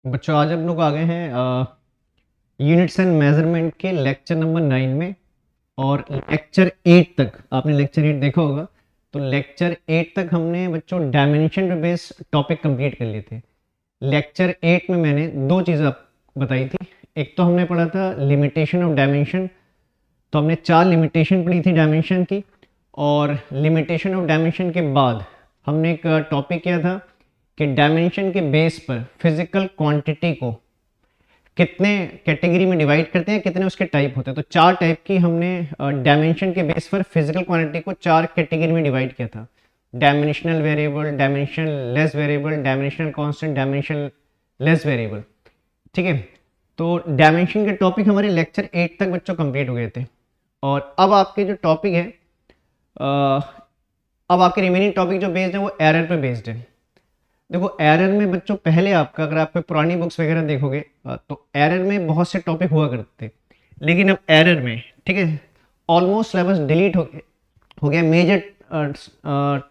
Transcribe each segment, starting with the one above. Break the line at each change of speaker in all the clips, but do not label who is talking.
बच्चों आज हम लोग आ गए हैं यूनिट्स एंड मेजरमेंट के लेक्चर नंबर 9 में। और लेक्चर 8 तक आपने लेक्चर 8 देखा होगा। तो लेक्चर 8 तक हमने बच्चों डायमेंशन पे बेस टॉपिक कंप्लीट कर लिए थे। लेक्चर 8 में मैंने दो चीज़ें आपको बताई थी। एक तो हमने पढ़ा था लिमिटेशन ऑफ डायमेंशन। तो हमने 4 लिमिटेशन पढ़ी थी डायमेंशन की। और लिमिटेशन ऑफ डायमेंशन के बाद हमने एक टॉपिक किया था कि डायमेंशन के बेस पर फिजिकल क्वांटिटी को कितने कैटेगरी में डिवाइड करते हैं, कितने उसके टाइप होते हैं। तो 4 टाइप की हमने डायमेंशन के बेस पर फिजिकल क्वांटिटी को 4 कैटेगरी में डिवाइड किया था। Dimensional variable, dimensional less variable, dimensional constant, dimensional less variable. ठीक है। तो डायमेंशन के टॉपिक हमारे लेक्चर 8 तक बच्चों कंप्लीट हो गए थे। और अब आपके जो टॉपिक है अब आपके रिमेनिंग टॉपिक जो बेस्ड है वो एरर पे बेस्ड है। देखो एरर में बच्चों पहले आपका अगर आप पुरानी बुक्स वगैरह देखोगे तो एरर में बहुत से टॉपिक हुआ करते थे। लेकिन अब एरर में ठीक है ऑलमोस्ट सिलेबस डिलीट हो गया। मेजर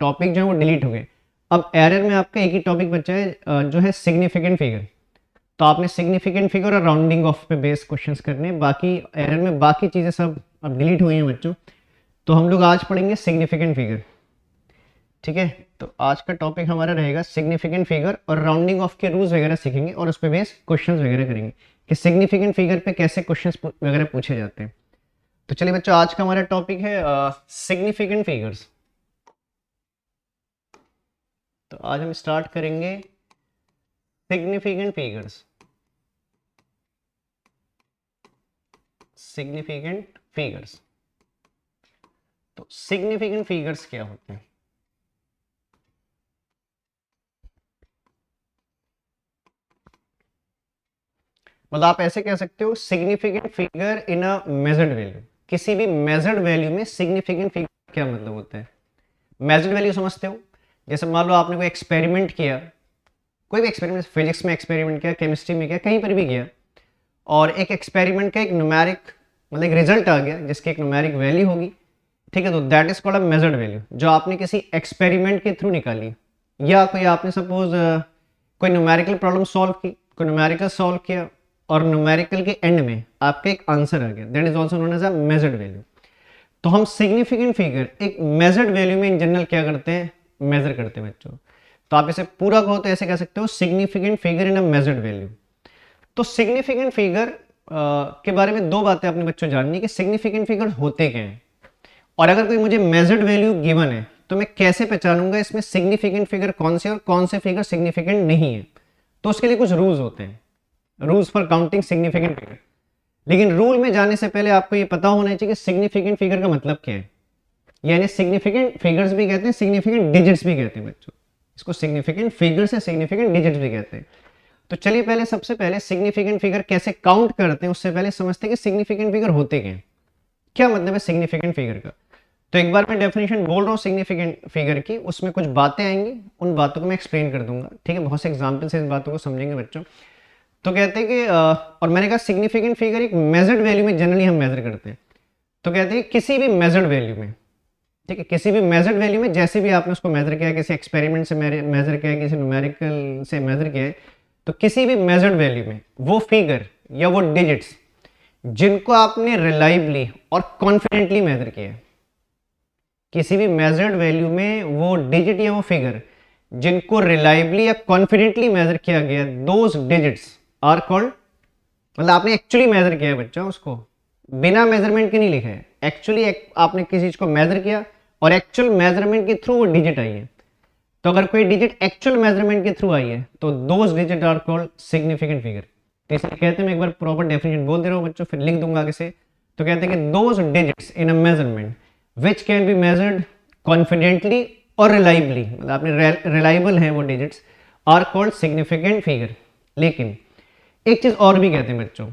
टॉपिक जो है वो डिलीट हो गए। अब एरर में आपका एक ही टॉपिक बचा है जो है सिग्निफिकेंट फिगर। तो आपने सिग्निफिकेंट फिगर और राउंडिंग ऑफ पे बेस्ड क्वेश्चंस करने। बाकी एरर में बाकी चीज़ें सब अब डिलीट हुई हैं बच्चों। तो हम लोग आज पढ़ेंगे सिग्निफिकेंट फिगर। ठीक है। तो आज का टॉपिक हमारा रहेगा सिग्निफिकेंट फिगर और राउंडिंग ऑफ के रूल्स वगैरह सीखेंगे और उस पर बेस क्वेश्चंस वगैरह करेंगे कि सिग्निफिकेंट फिगर पे कैसे क्वेश्चंस वगैरह पूछे जाते हैं। तो चलिए बच्चों आज का हमारा टॉपिक है सिग्निफिकेंट फिगर्स। तो आज हम स्टार्ट करेंगे सिग्निफिकेंट फिगर्स। Significant figures. तो सिग्निफिकेंट फिगर्स क्या होते हैं? मतलब आप ऐसे कह सकते हो significant figure in a measured value. किसी भी मेजर्ड वैल्यू में सिग्निफिकेंट फिगर क्या मतलब होता है? मेजर्ड वैल्यू समझते हो? जैसे मान लो आपने कोई एक्सपेरिमेंट किया, कोई भी एक्सपेरिमेंट, फिजिक्स में एक्सपेरिमेंट किया, केमिस्ट्री में किया, कहीं पर भी किया, और एक एक्सपेरिमेंट का एक न्यूमेरिक मतलब एक रिजल्ट आ गया जिसकी एक न्यूमेरिक वैल्यू होगी। ठीक है। तो that is called a measured value जो आपने किसी एक्सपेरिमेंट के थ्रू निकाली। या कोई आपने सपोज कोई न्यूमेरिकल प्रॉब्लम सॉल्व की, कोई न्यूमेरिकल सॉल्व किया और न्यूमेरिकल के एंड में आपका एक आंसर आ गया, that is also known as a measured value. तो हम सिग्निफिकेंट फिगर एक मेजर्ड वैल्यू में इन जनरल क्या करते हैं? मेजर करते हैं बच्चों। तो आप इसे पूरा कहो तो ऐसे कह सकते हो significant figure in a measured value. तो सिग्निफिकेंट फिगर के बारे में दो बातें अपने बच्चों जाननी है कि सिग्निफिकेंट फिगर होते क्या हैं, और अगर कोई मुझे मेजर्ड वैल्यू गिवन है तो मैं कैसे पहचानूंगा इसमें सिग्निफिकेंट फिगर कौन से और कौन से फिगर सिग्निफिकेंट नहीं है। तो उसके लिए कुछ रूल्स होते हैं, rules for counting significant figure. लेकिन रूल में जाने से पहले आपको ये पता होना चाहिए कि सिग्निफिकेंट फिगर का मतलब क्या है। यानी सिग्निफिकेंट फिगर्स भी कहते हैं, सिग्निफिकेंट डिजिट्स भी कहते हैं बच्चों। इसको सिग्निफिकेंट फिगर्स या सिग्निफिकेंट डिजिट्स भी कहते हैं। तो चलिए पहले सबसे पहले सिग्निफिकेंट फिगर कैसे काउंट करते हैं उससे पहले समझते हैं कि सिग्निफिकेंट फिगर होते क्या हैं, क्या मतलब है सिग्निफिकेंट फिगर का। तो एक बार मैं डेफिनेशन बोल रहा हूँ सिग्निफिकेंट फिगर की, उसमें कुछ बातें आएंगी, उन बातों को मैं एक्सप्लेन कर दूंगा। ठीक है। बहुत से एग्जाम्पल से इस बातों को समझेंगे बच्चों। तो कहते हैं कि और मैंने कहा सिग्निफिकेंट फिगर एक मेजर्ड वैल्यू में जनरली हम मेजर करते हैं। तो कहते हैं किसी भी मेजर्ड वैल्यू में, ठीक है, किसी भी मेजर्ड वैल्यू में जैसे भी आपने उसको मेजर किया है, किसी एक्सपेरिमेंट से मेजर किया है, किसी न्यूमेरिकल से मेजर किया है, तो किसी भी मेजर्ड वैल्यू में वो फिगर या वो डिजिट्स जिनको आपने रिलायबली और कॉन्फिडेंटली मेजर किया है, किसी भी मेजर्ड वैल्यू में वो डिजिट या वो फिगर जिनको रिलायबली या कॉन्फिडेंटली मेजर किया गया, दोज डिजिट्स आर कॉल्ड, मतलब आपने एक्चुअली मेजर किया है बच्चा, उसको बिना मेजरमेंट के नहीं लिखा है, एक्चुअली आपने किसी चीज को मेजर किया और एक्चुअल मेजरमेंट के थ्रू वो डिजिट आई है। तो अगर कोई डिजिट एक्चुअल मेजरमेंट के थ्रू आई है तो those digit are called significant figure. तो इसलिए कहते हैं, मैं एक बार प्रॉपर डेफिनेशन बोल दे रहा हूँ बच्चों, फिर लिख दूंगा आगे से। तो कहते हैं कि those digits in a measurement which can be measured confidently और रिलायबली, मतलब आपने रिलायबल है वो digits, are called significant figure. लेकिन एक चीज और भी कहते हैं बच्चों,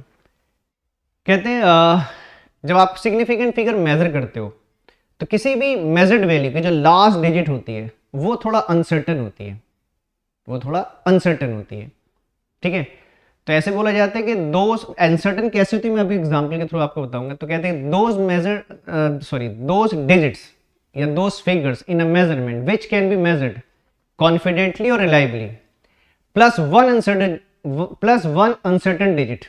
कहते हैं जब आप सिग्निफिकेंट फिगर मेजर करते हो तो किसी भी मेजर्ड वैल्यू की जो लास्ट डिजिट होती है वो थोड़ा अनसर्टन होती है, वो थोड़ा अनसर्टन होती है। ठीक है। तो ऐसे बोला जाता है कि दोज अनसर्टन कैसे होती है, मैं अभी एग्जांपल के थ्रू आपको बताऊंगा। तो कहते हैं दोज दोज डिजिट्स या those figures in a measurement which can be measured confidently और reliably plus one uncertain plus one uncertain digit,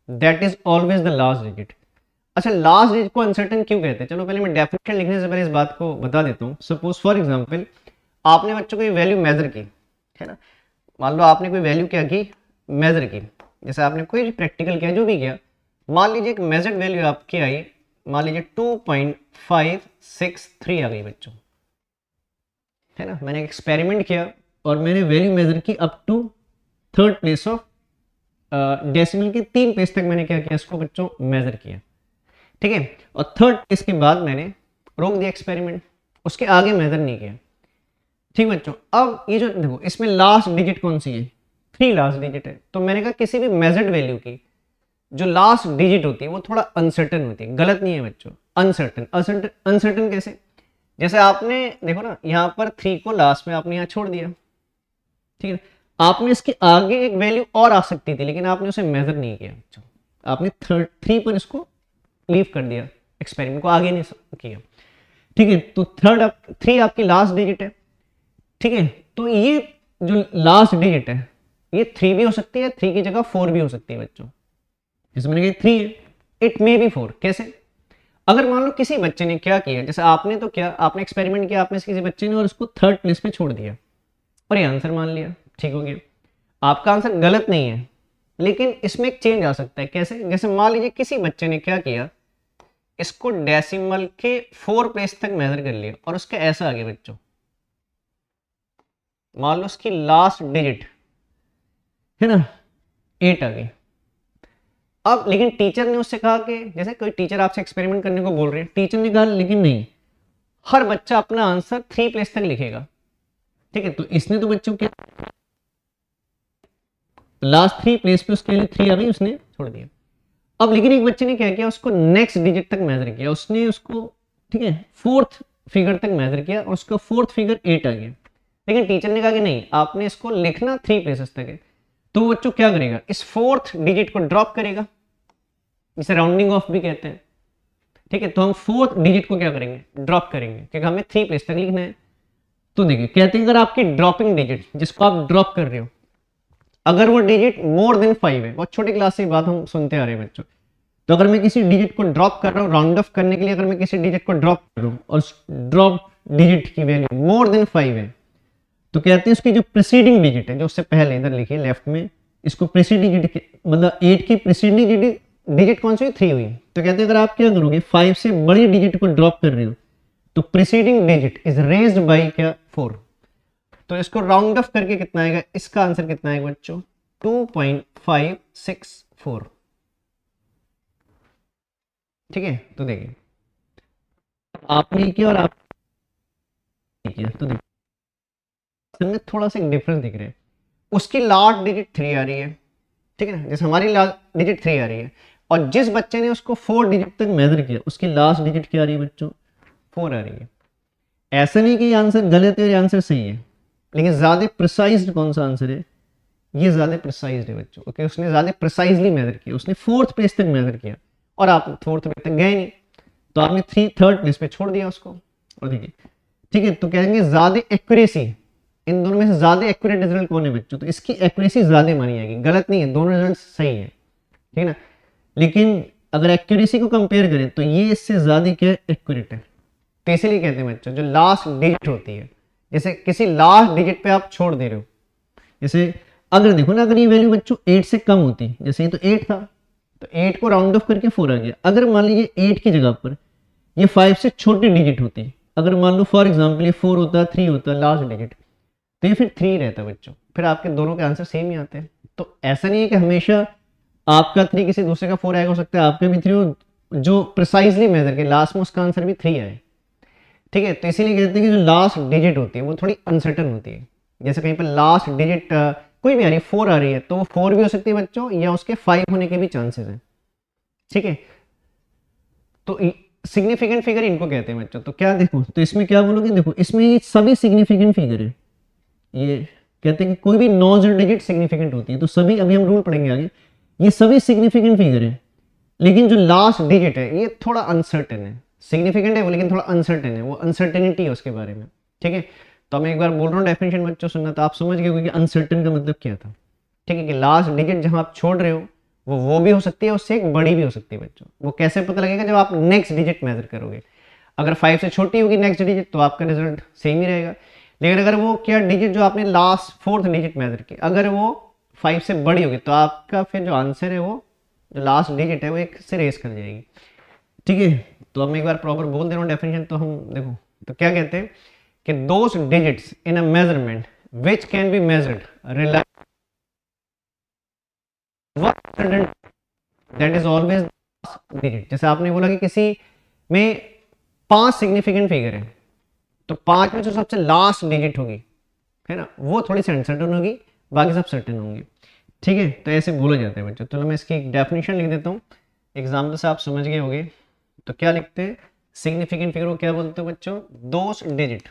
that is always the last digit. अच्छा, लास्ट डिजिट को अनसर्टन क्यों कहते हैं? चलो पहले मैं डेफिनेशन लिखने से पहले इस बात को बता देता हूँ। सपोज फॉर एग्जांपल आपने बच्चों को ये वैल्यू मेजर की, है ना, मान लो आपने कोई वैल्यू क्या की, मेजर की, जैसे आपने कोई प्रैक्टिकल किया, जो भी किया, मान लीजिए एक मेजर्ड वैल्यू आपकी आई, मान लीजिए 2.563 आ गई बच्चों, है ना। मैंने एक्सपेरिमेंट किया और मैंने वैल्यू मेजर की up to third place of decimal के 3 प्लेस तक मैंने क्या किया, इसको बच्चों मेजर किया, ठीक है। और थर्ड प्लेस के बाद मैंने रोक दिया एक्सपेरिमेंट, उसके आगे मेजर नहीं किया, ठीक बच्चों। अब ये जो देखो इसमें लास्ट डिजिट कौन सी है, 3 लास्ट डिजिट है, तो मैंने कहा किसी भी मेजर्ड वैल्यू की जो लास्ट डिजिट होती है वो थोड़ा अनसर्टन होती है। गलत नहीं है बच्चों, अनसर्टन। अनसर्टन कैसे? जैसे आपने देखो ना, यहाँ पर 3 को लास्ट में आपने यहाँ छोड़ दिया, ठीक है। आपने इसके आगे एक वैल्यू और आ सकती थी, लेकिन आपने उसे मेजर नहीं किया बच्चों, आपने 3 पर इसको लीव कर दिया, एक्सपेरिमेंट को आगे नहीं किया, ठीक है। तो 3 आपकी लास्ट डिजिट है, ठीक है। तो ये जो लास्ट डिजिट है ये 3 भी हो सकती है, 3 की जगह 4 भी हो सकती है बच्चों। जैसे मैंने कहा 3 है, इट मे बी 4। कैसे? अगर मान लो किसी बच्चे ने क्या किया, जैसे आपने तो क्या, आपने एक्सपेरिमेंट किया, आपने किसी बच्चे ने और उसको थर्ड प्लेस पे छोड़ दिया और ये आंसर मान लिया, ठीक हो गया। आपका आंसर गलत नहीं है, लेकिन इसमें एक चेंज आ सकता है। कैसे? जैसे मान लीजिए किसी बच्चे ने क्या किया, इसको डेसिमल के 4 प्लेस तक मेजर कर लिया और उसका ऐसा आ गया बच्चों, मान लो उसकी लास्ट डिजिट है ना 8 आ गई। अब लेकिन टीचर ने उससे कहा कि, जैसे कोई टीचर आपसे एक्सपेरिमेंट करने को बोल रहे हैं, टीचर ने कहा लेकिन नहीं, हर बच्चा अपना आंसर 3 प्लेस तक लिखेगा, ठीक है। तो इसने तो बच्चों क्या, लास्ट 3 प्लेस पे उसके लिए 3 आ गई, उसने छोड़ दिया। अब लेकिन एक बच्चे ने क्या किया, उसको नेक्स्ट डिजिट तक मेजर किया, उसने उसको, ठीक है, 4th फिगर तक मेजर किया और उसका 4th फिगर 8 आ गया। लेकिन टीचर ने कहा कि नहीं, आपने इसको लिखना 3 प्लेसेस तक है। तो बच्चों क्या करेगा, इस 4th डिजिट को ड्रॉप करेगा, इसे राउंडिंग ऑफ भी कहते हैं, ठीक है। तो हम 4th डिजिट को क्या करेंगे, ड्रॉप करेंगे, क्योंकि हमें 3 प्लेस तक लिखना है। तो देखिए कहते हैं अगर आपकी ड्रॉपिंग डिजिट, जिसको आप ड्रॉप कर रहे हो, अगर वो डिजिट मोर देन 5 है, बहुत छोटी क्लास से बात हम सुनते आ रहे हैं बच्चों, तो अगर मैं किसी डिजिट को ड्रॉप कर रहा हूँ, राउंड ऑफ करने के लिए अगर मैं किसी डिजिट को ड्रॉप कर रहा हूँ और ड्रॉप डिजिट की वैल्यू मोर देन 5 है, तो कहते हैं उसकी जो प्रीसीडिंग डिजिट है, जो उससे पहले, इधर लिखिए लेफ्ट में, इसको प्रीसीडिंग डिजिट, मतलब 8 की प्रीसीडिंग डिजिट कौन सी हुई, 3 हुई। तो कहते हैं अगर आप क्या करोगे, 5 से बड़ी डिजिट को ड्रॉप कर रहे हो, तो preceding digit is raised bye क्या, 4। तो इसको राउंड ऑफ करके कितना आएगा, इसका आंसर कितना आएगा बच्चों, 2.564, ठीक है। तो देखिए आपने किया और आप किया, तो देखिए में थोड़ा सा डिफरेंस दिख रहा है। उसकी लास्ट डिजिट 3 आ रही है, ठीक है ना, जैसे हमारी लास्ट डिजिट 3 आ रही है, और जिस बच्चे ने उसको 4 डिजिट तक मेजर किया, उसकी लास्ट डिजिट क्या आ रही है बच्चों, 4 आ रही है। ऐसा नहीं कि ये आंसर गलत है और ये आंसर सही है, लेकिन ज्यादा प्रिसाइज्ड कौन सा आंसर है, ये ज्यादा प्रिसाइज्ड है बच्चों, ओके। उसने ज्यादा प्रिसाइजली मेजर किया, उसने 4th प्लेस तक मेजर किया और आप 4th प्लेस तक गए नहीं, तो आपने 3rd प्लेस पे छोड़ दिया उसको। और देखिए, ठीक है, तो कहेंगे ज्यादा एक्यूरेसी, इन दोनों में से ज्यादा एक्यूरेट रिजल्ट कौन है बच्चों, तो इसकी एक्यूरेसी ज्यादा मानी जाएगी। गलत नहीं है, दोनों रिजल्ट सही है, ठीक है ना, लेकिन अगर एक्यूरेसी को कंपेयर करें तो ये इससे ज्यादा क्या एक्यूरेट है। तो इसीलिए कहते हैं बच्चों, जो लास्ट डिजिट होती है, जैसे किसी लास्ट डिजिट पे आप छोड़ दे रहे हो, जैसे अगर देखो ना, अगर ये वैल्यू बच्चों 8 से कम होती, जैसे ये तो 8 था, तो 8 को राउंड ऑफ करके 4 आ गया। अगर मान लीजिए 8 की जगह पर ये 5 से छोटी डिजिट होती, अगर मान लो फॉर एग्जांपल ये 4 होता, 3 होता लास्ट डिजिट, तो ये फिर 3 रहता बच्चों, फिर आपके दोनों के आंसर सेम ही आते हैं। तो ऐसा नहीं है कि हमेशा आपका 3 किसी दूसरे का 4 आएगा, हो सकता है आपका भी 3 हो, जो प्रिसाइजली मेजर के लास्ट में उसका आंसर भी 3 आए, ठीक है। तो इसीलिए कहते हैं कि जो लास्ट डिजिट होती है वो थोड़ी अनसर्टन होती है। जैसे कहीं पर लास्ट डिजिट कोई भी आ रही है, 4 आ रही है, तो वो 4 भी हो सकती है बच्चों, या उसके 5 होने के भी चांसेस हैं, ठीक है। तो सिग्निफिकेंट फिगर इनको कहते हैं बच्चों। तो क्या देखो, तो इसमें क्या बोलोगे, देखो इसमें ये सभी सिग्निफिकेंट फिगर है, ये कहते हैं कि कोई भी नॉन डिजिट सिग्निफिकेंट होती है, तो सभी, अभी हम रूल पढ़ेंगे आगे, ये सभी सिग्निफिकेंट फिगर है, लेकिन जो लास्ट डिजिट है ये थोड़ा अनसर्टेन है। सिग्निफिकेंट है वो, लेकिन थोड़ा अनसर्टेन है, वो अनसर्टेनिटी है उसके बारे में, ठीक है। तो मैं एक बार बोल रहा हूँ डेफिनेशन बच्चों सुनना, तो आप समझ गए कि अनसर्टेन का मतलब क्या था। ठीक है, कि लास्ट डिजिट जहां आप छोड़ रहे हो वो भी हो सकती है, उससे एक बड़ी भी हो सकती है बच्चों। वो कैसे पता लगेगा, जब आप नेक्स्ट डिजिट मेजर करोगे। अगर 5 से छोटी होगी नेक्स्ट डिजिट तो आपका रिजल्ट सेम ही रहेगा, लेकिन अगर वो क्या डिजिट जो आपने लास्ट 4th डिजिट मेजर की अगर वो 5 से बड़ी होगी तो आपका फिर जो आंसर है वो जो लास्ट डिजिट है वो एक से रेस कर जाएगी। ठीक है, तो अब मैं एक बार प्रॉपर बोल दे रहा हूँ डेफिनेशन, तो हम देखो तो क्या कहते हैं कि those digits in a measurement which can be measured that is always digit. जैसे आपने बोला कि किसी में 5 सिग्निफिकेंट फिगर है, तो 5 में जो सबसे लास्ट डिजिट होगी है ना वो थोड़ी सी अनसर्टन होगी, बाकी सब सर्टन होंगे। ठीक है, तो ऐसे बोला जाता है बच्चों। चलो मैं इसकी एक डेफिनेशन लिख देता हूँ, एग्जाम्पल से आप समझ गए होंगे। तो क्या लिखते हैं, सिग्निफिकेंट फिगर को क्या बोलते हैं बच्चों, दोस डिजिट।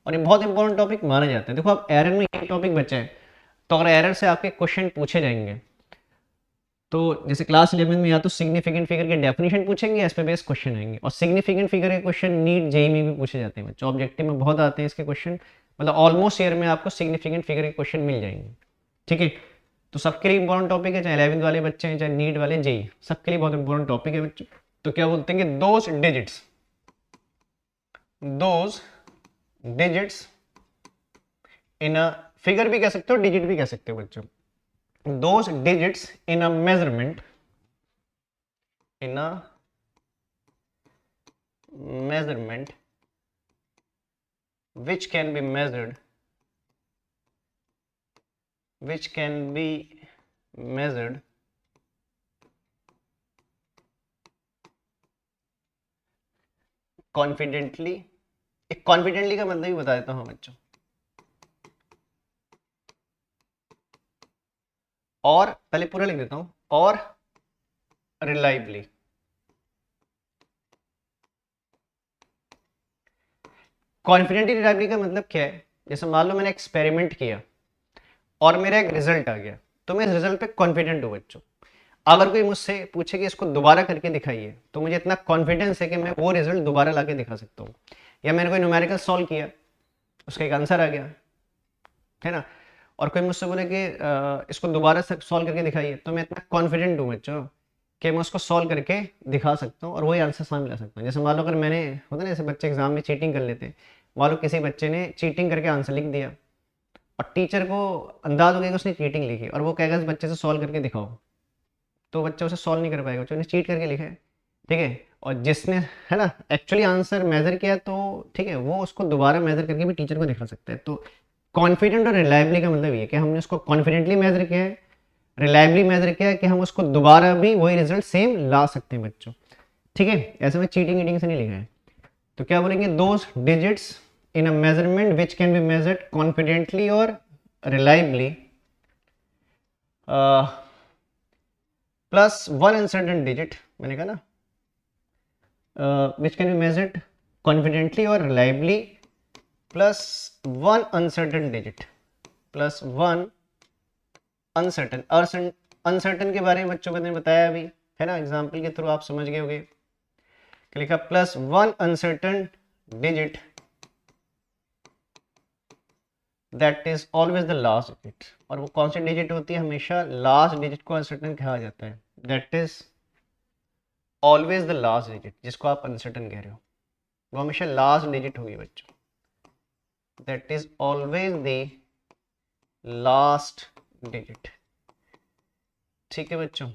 और ये बहुत इंपॉर्टेंट टॉपिक माना जाता है। देखो आप एरर में ये टॉपिक बचा है, तो अगर एरर से आपके क्वेश्चन पूछे जाएंगे तो जैसे क्लास 11 में या तो सिग्निफिकेंट फिगर के डेफिनेशन पूछेंगे, इस पे बेस क्वेश्चन आएंगे। और सिग्निफिकेंट फिगर के क्वेश्चन नीट जेईई में भी पूछे जाते हैं बच्चों, ऑब्जेक्टिव में बहुत आते हैं इसके क्वेश्चन, मतलब ऑलमोस्ट ईयर में आपको सिग्निफिकेंट फिगर के क्वेश्चन मिल जाएंगे। ठीक है, तो सबके लिए इंपॉर्टेंट टॉपिक है, चाहे 11th वाले बच्चे हैं चाहे नीट वाले जेईई, सबके लिए बहुत इंपॉर्टेंट टॉपिक है बच्चों। तो क्या बोलते हैं कि those digits in a figure भी कह सकते हो, डिजिट भी कह सकते हो बच्चों। those digits in a measurement which can be measured confidently. एक कॉन्फिडेंटली का मतलब ही बता देता हूं बच्चों, और पहले पूरा लिख देता हूं, और रिलायबली। कॉन्फिडेंटली रिलायबली का मतलब क्या है, जैसे मान लो मैंने एक्सपेरिमेंट किया और मेरा एक रिजल्ट आ गया, तो मैं इस रिजल्ट पे कॉन्फिडेंट हूं बच्चों। अगर कोई मुझसे पूछे कि इसको दोबारा करके दिखाइए, तो मुझे इतना कॉन्फिडेंस है कि मैं वो रिजल्ट दोबारा लाके दिखा सकता हूँ। या मैंने कोई न्यूमेरिकल सॉल्व किया, उसका एक आंसर आ गया है ना, और कोई मुझसे बोले कि इसको दोबारा सॉल्व करके दिखाइए, तो मैं इतना कॉन्फिडेंट हूँ बच्चों कि मैं उसको सॉल्व करके दिखा सकता हूँ और वही आंसर सामने ला सकता हूँ। जैसे मान लो अगर मैंने होता ना, जैसे बच्चे एग्जाम में चीटिंग कर लेते हैं, मान लो किसी बच्चे ने चीटिंग करके आंसर लिख दिया और टीचर को अंदाज हो गया कि उसने चीटिंग लिखी, और वो कहेगा इस बच्चे से सॉल्व करके दिखाओ, तो बच्चा उसे सॉल्व नहीं कर पाएगा, बच्चे ने चीट करके लिखा है। ठीक है, और जिसने है ना एक्चुअली आंसर मेजर किया, तो ठीक है वो उसको दोबारा मेजर करके भी टीचर को दिखा सकता है। तो कॉन्फिडेंट और रिलायबली का मतलब ये कि हमने उसको कॉन्फिडेंटली मेजर किया है, रिलायबली मेजर किया है कि हम उसको दोबारा भी वही रिजल्ट सेम ला सकते हैं बच्चों। ठीक है, ऐसे में चीटिंग वीटिंग से नहीं लिखा है। तो क्या बोलेंगे, those digits in a measurement which can be measured confidently और reliably plus one uncertain digit, मैंने कहा ना, which can be measured confidently और reliably plus one uncertain digit, plus one uncertain. Uncertain के बारे में बच्चों को मैंने बताया अभी है ना, एग्जाम्पल के थ्रू आप समझ गए होंगे। लिखा plus one uncertain digit that is always the last digit. और वो कौन सी डिजिट होती है, हमेशा लास्ट डिजिट को अनसर्टेन कहा जाता है। That is always the last digit, जिसको आप अनसर्टेन कह रहे हो वो हमेशा लास्ट डिजिट होगी बच्चों। That is always the last digit. ठीक है बच्चों,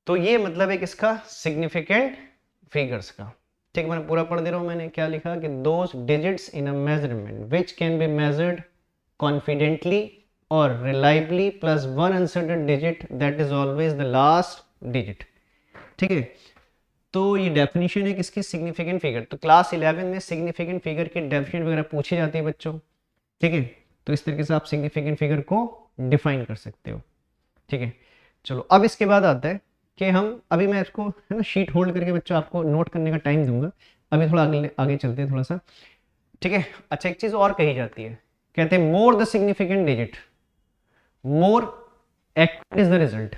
तो ये मतलब है किसका, सिग्निफिकेंट फिगर्स का। ठीक, मैंने पूरा पढ़ दे रहा हूं। मैंने क्या लिखा कि those digits in a measurement which can be measured confidently और reliably plus one uncertain digit that is always the last digit. ठीक है, तो ये डेफिनेशन है किसकी, सिग्निफिकेंट फिगर। तो क्लास 11 में सिग्निफिकेंट फिगर की डेफिनेशन वगैरह पूछी जाती है बच्चों। ठीक है, तो इस तरीके से आप सिग्निफिकेंट फिगर को डिफाइन कर सकते हो। ठीक है, चलो अब इसके बाद आता है कि हम अभी मैं इसको है ना शीट होल्ड करके बच्चों आपको नोट करने का टाइम दूंगा। अभी थोड़ा आगे आगे चलते हैं थोड़ा सा। ठीक है, अच्छा एक चीज और कही जाती है, कहते हैं more the significant digit more accurate is the result.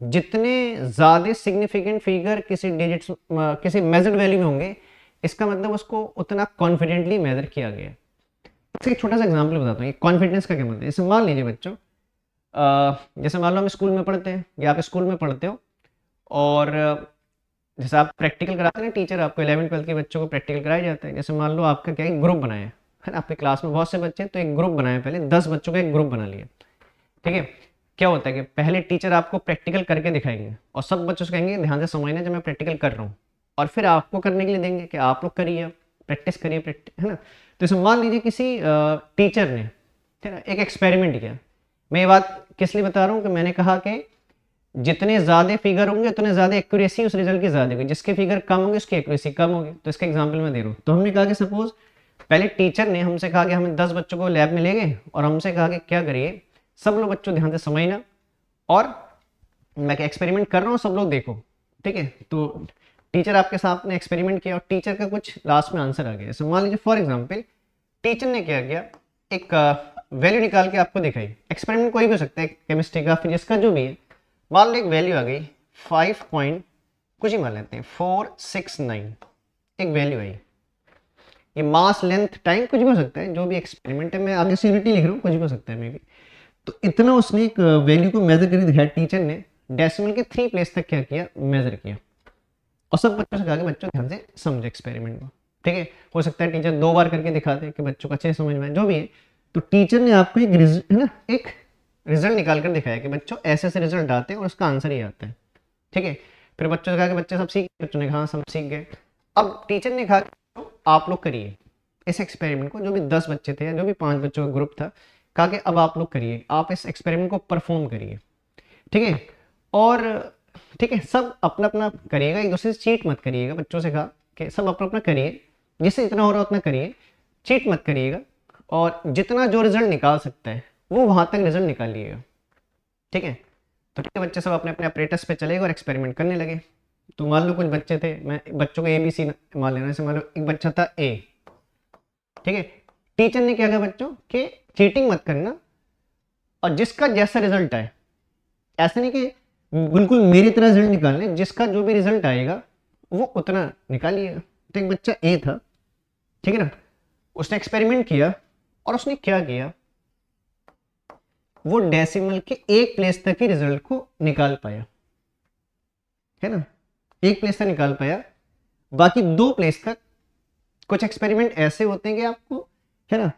जितने ज्यादा सिग्निफिकेंट फिगर किसी डिजिट किसी मेजर्ड वैल्यू में होंगे, इसका मतलब उसको उतना कॉन्फिडेंटली मेजर किया गया। इसका एक छोटा सा एग्जाम्पल बताता हूँ, कॉन्फिडेंस का क्या मतलब है। जैसे मान लीजिए बच्चों, जैसे मान लो हम स्कूल में पढ़ते हैं या आप स्कूल में पढ़ते हो, और जैसे आप प्रैक्टिकल कराते हैं ना, टीचर आपको 11वीं 12वीं के बच्चों को प्रैक्टिकल कराया जाता है। जैसे मान लो आपका क्या है, ग्रुप बनाया है ना, आपके क्लास में बहुत से बच्चे हैं, तो एक ग्रुप बनाया, पहले 10 बच्चों का एक ग्रुप बना लिया, ठीक है। क्या होता है कि पहले टीचर आपको प्रैक्टिकल करके दिखाएंगे और सब बच्चों से कहेंगे ध्यान से समझना जब मैं प्रैक्टिकल कर रहा हूँ, और फिर आपको करने के लिए देंगे कि आप लोग करिए, प्रैक्टिस करिए, है ना। तो इसे मान लीजिए किसी टीचर ने, ठीक है, एक एक्सपेरिमेंट किया। मैं ये बात किस लिए बता रहा हूँ कि मैंने कहा कि जितने ज़्यादा फिगर होंगे उतने ज़्यादा एक्यूरेसी उस रिजल्ट की ज़्यादा होगी, जिसके फिगर कम होंगे उसकी एक्यूरेसी कम होगी। तो इसका एग्जाम्पल मैं दे रहा हूँ। तो हमने कहा कि सपोज पहले टीचर ने हमसे कहा कि हमें 10 बच्चों को लैब में ले गए और हमसे कहा कि क्या करिए, सब लोग बच्चों ध्यान से समझना, और मैं एक्सपेरिमेंट कर रहा हूँ, सब लोग देखो, ठीक है। तो टीचर आपके साथ ने एक्सपेरिमेंट किया और टीचर का कुछ लास्ट में आंसर आ गया। जैसे मान लीजिए फॉर एग्जाम्पल टीचर ने क्या किया, एक वैल्यू निकाल के आपको दिखाई। एक्सपेरिमेंट कोई भी हो सकता है, केमिस्ट्री का, फिजिक्स का, जो भी है। मान लो एक वैल्यू आ गई 5 पॉइंट कुछ ही मान लेते हैं 469, एक वैल्यू आई। ये मास लेंथ टाइम कुछ भी हो सकता है, जो भी एक्सपेरिमेंट है, मैं आगे सीरीटी लिख रहा हूँ, कुछ भी हो सकता है मे बी। तो इतना उसने एक वैल्यू को मेजर करके दिखाया टीचर ने, डेसिमल के 3 प्लेस तक क्या किया, मेजर किया, और सब बच्चों से कहा कि बच्चों ध्यान से समझो एक्सपेरिमेंट को, ठीक है। हो सकता है टीचर 2 बार करके दिखा दे कि बच्चों को अच्छे से समझ में आए, जो भी है। तो टीचर ने आपको एक है ना, एक रिजल्ट निकाल कर दिखाया कि बच्चों ऐसे ऐसे रिजल्ट आते हैं और उसका आंसर ही आता है, ठीक है। फिर बच्चों से कहा कि बच्चे सब सीख गए, बच्चों ने कहा सब सीख गए। अब टीचर ने कहा कि आप लोग करिए इस एक्सपेरिमेंट को, जो भी 10 बच्चे थे या जो भी 5 बच्चों का ग्रुप था, कहा कि अब आप लोग करिए, आप इस एक्सपेरिमेंट को परफॉर्म करिए, ठीक है। और ठीक है, सब अपना अपना करिएगा, एक दूसरे से चीट मत करिएगा। बच्चों से कहा कि सब अपना अपना करिए, जिससे जितना हो रहा है उतना करिए, चीट मत करिएगा, और जितना जो रिजल्ट निकाल सकता है वो वहां तक रिजल्ट निकालिएगा, ठीक है। तो ठीक है, बच्चे सब अपने अपने ऑपरेटर्स पे चले गए और एक्सपेरिमेंट करने लगे। तो मान लो कुछ बच्चे थे, मैं बच्चों को ABC मान लेना। जैसे मान लो एक बच्चा था A, ठीक है। टीचर ने क्या कहा बच्चों कि चीटिंग मत करना, और जिसका जैसा रिजल्ट आए, ऐसा नहीं कि बिल्कुल मेरी तरह रिजल्ट निकालने, जिसका जो भी रिजल्ट आएगा वो उतना निकालिएगा। तो एक बच्चा A था, ठीक है ना, उसने एक्सपेरिमेंट किया और उसने क्या किया, वो डेसिमल के 1 प्लेस तक ही रिजल्ट को निकाल पाया, है ना, 1 प्लेस तक निकाल पाया। बाकी 2 प्लेस तक, कुछ एक्सपेरिमेंट ऐसे होते हैं कि आपको, है ना,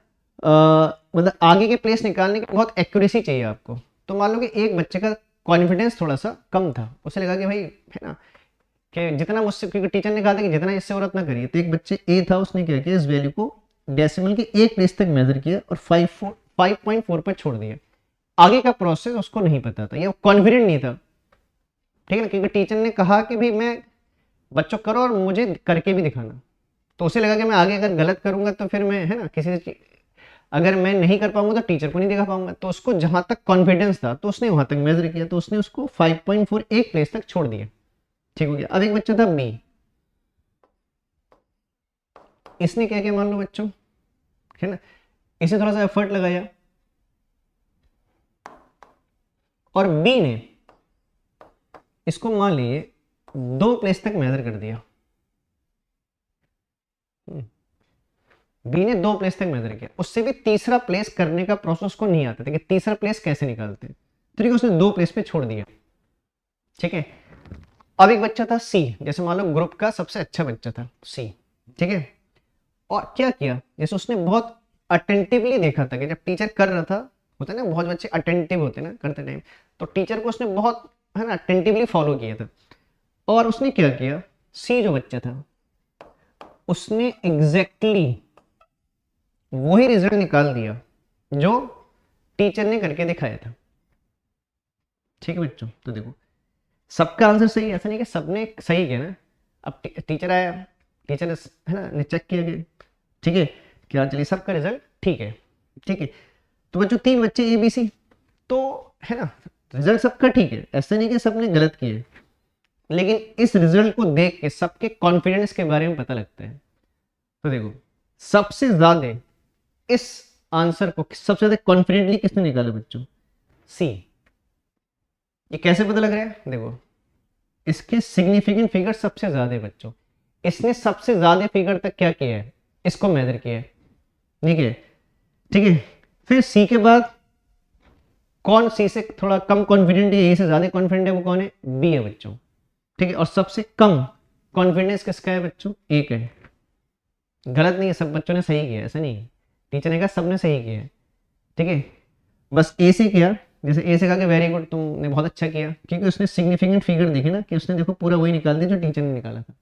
मतलब आगे के प्लेस निकालने की बहुत एक्यूरेसी चाहिए आपको। तो मान लो कि एक बच्चे का कॉन्फिडेंस थोड़ा सा कम था, उसे लगा कि भाई, है ना, कि जितना मुझसे, क्योंकि टीचर ने कहा था कि जितना इससे और उतना करिए। तो एक बच्चे ए था, उसने क्या किया, इस वैल्यू को डेसिमल के 1 प्लेस तक मेजर किया और 5.4 पर छोड़ दिया। आगे का प्रोसेस उसको नहीं पता था, या कॉन्फिडेंट नहीं था, ठीक है ना, क्योंकि टीचर ने कहा कि भाई मैं, बच्चों करो और मुझे करके भी दिखाना। तो उसे लगा कि मैं आगे अगर गलत करूंगा तो फिर मैं, है ना, किसी से अगर मैं नहीं कर पाऊंगा तो टीचर को नहीं दिखा पाऊंगा। तो उसको जहां तक कॉन्फिडेंस था तो उसने वहां तक मेजर किया, तो उसने उसको 5.4 एक प्लेस तक छोड़ दिया, ठीक हो गया। अब एक बच्चा था B, इसने क्या किया मान लो बच्चों, है ना, इसे थोड़ा सा एफर्ट लगाया, और B ने इसको मान लीजिए 2 प्लेस तक मेजर कर दिया। बी ने 2 प्लेस तक मेजर किया, उससे भी तीसरा प्लेस करने का प्रोसेस को नहीं आता था कि तीसरा प्लेस कैसे निकालते हैं, तो ठीक है, उसने 2 प्लेस पे छोड़ दिया, ठीक है। अब एक बच्चा था C, जैसे मान लो ग्रुप का सबसे अच्छा बच्चा था C, ठीक है। और क्या किया, जैसे उसने बहुत अटेंटिवली देखा था कि जब टीचर कर रहा था, होता है ना, बहुत बच्चे अटेंटिव होते हैं ना करते टाइम, तो टीचर को उसने बहुत, है ना, अटेंटिवली फॉलो किया था। और उसने क्या किया, C जो बच्चा था उसने एग्जैक्टली वही रिजल्ट निकाल दिया जो टीचर ने करके दिखाया था, ठीक है बच्चों। तो देखो, सबका आंसर सही है, ऐसा नहीं कि सबने सही किया ना। अब टीचर आया, टीचर ने, है ना, ने चेक किया गया, ठीक है, क्या चलिए सबका रिजल्ट ठीक है, ठीक है। तो बच्चों 3 बच्चे ABC, तो है ना, रिजल्ट सबका ठीक है, ऐसा नहीं कि सबने गलत किए, लेकिन इस रिजल्ट को देख के सबके कॉन्फिडेंस के बारे में पता लगता है। तो देखो, सबसे ज्यादा इस आंसर को सबसे ज्यादा कॉन्फिडेंटली किसने निकाला बच्चों, C। ये कैसे पता लग रहा है, देखो, इसके सिग्निफिकेंट फिगर सबसे ज्यादा है बच्चों, इसने सबसे ज्यादा फिगर तक क्या किया है, इसको मेजर किया है, ठीक है। ठीक है, फिर सी के बाद कौन सी से थोड़ा कम कॉन्फिडेंट है, ए से ज्यादा कॉन्फिडेंट है, वो कौन है, बी है बच्चों। ठीक है, और सबसे कम कॉन्फिडेंस किसका है बच्चों, ए का है। गलत नहीं है, सब बच्चों ने सही किया, ऐसा नहीं, टीचर ने कहा सबने सही किया है। ठीक है, बस ए से किया, जैसे ए से कहा कि वेरी गुड, तुमने बहुत अच्छा किया, क्योंकि उसने सिग्निफिकेंट फिगर देखी ना, कि उसने देखो पूरा वही निकाल दिया जो टीचर ने निकाला था।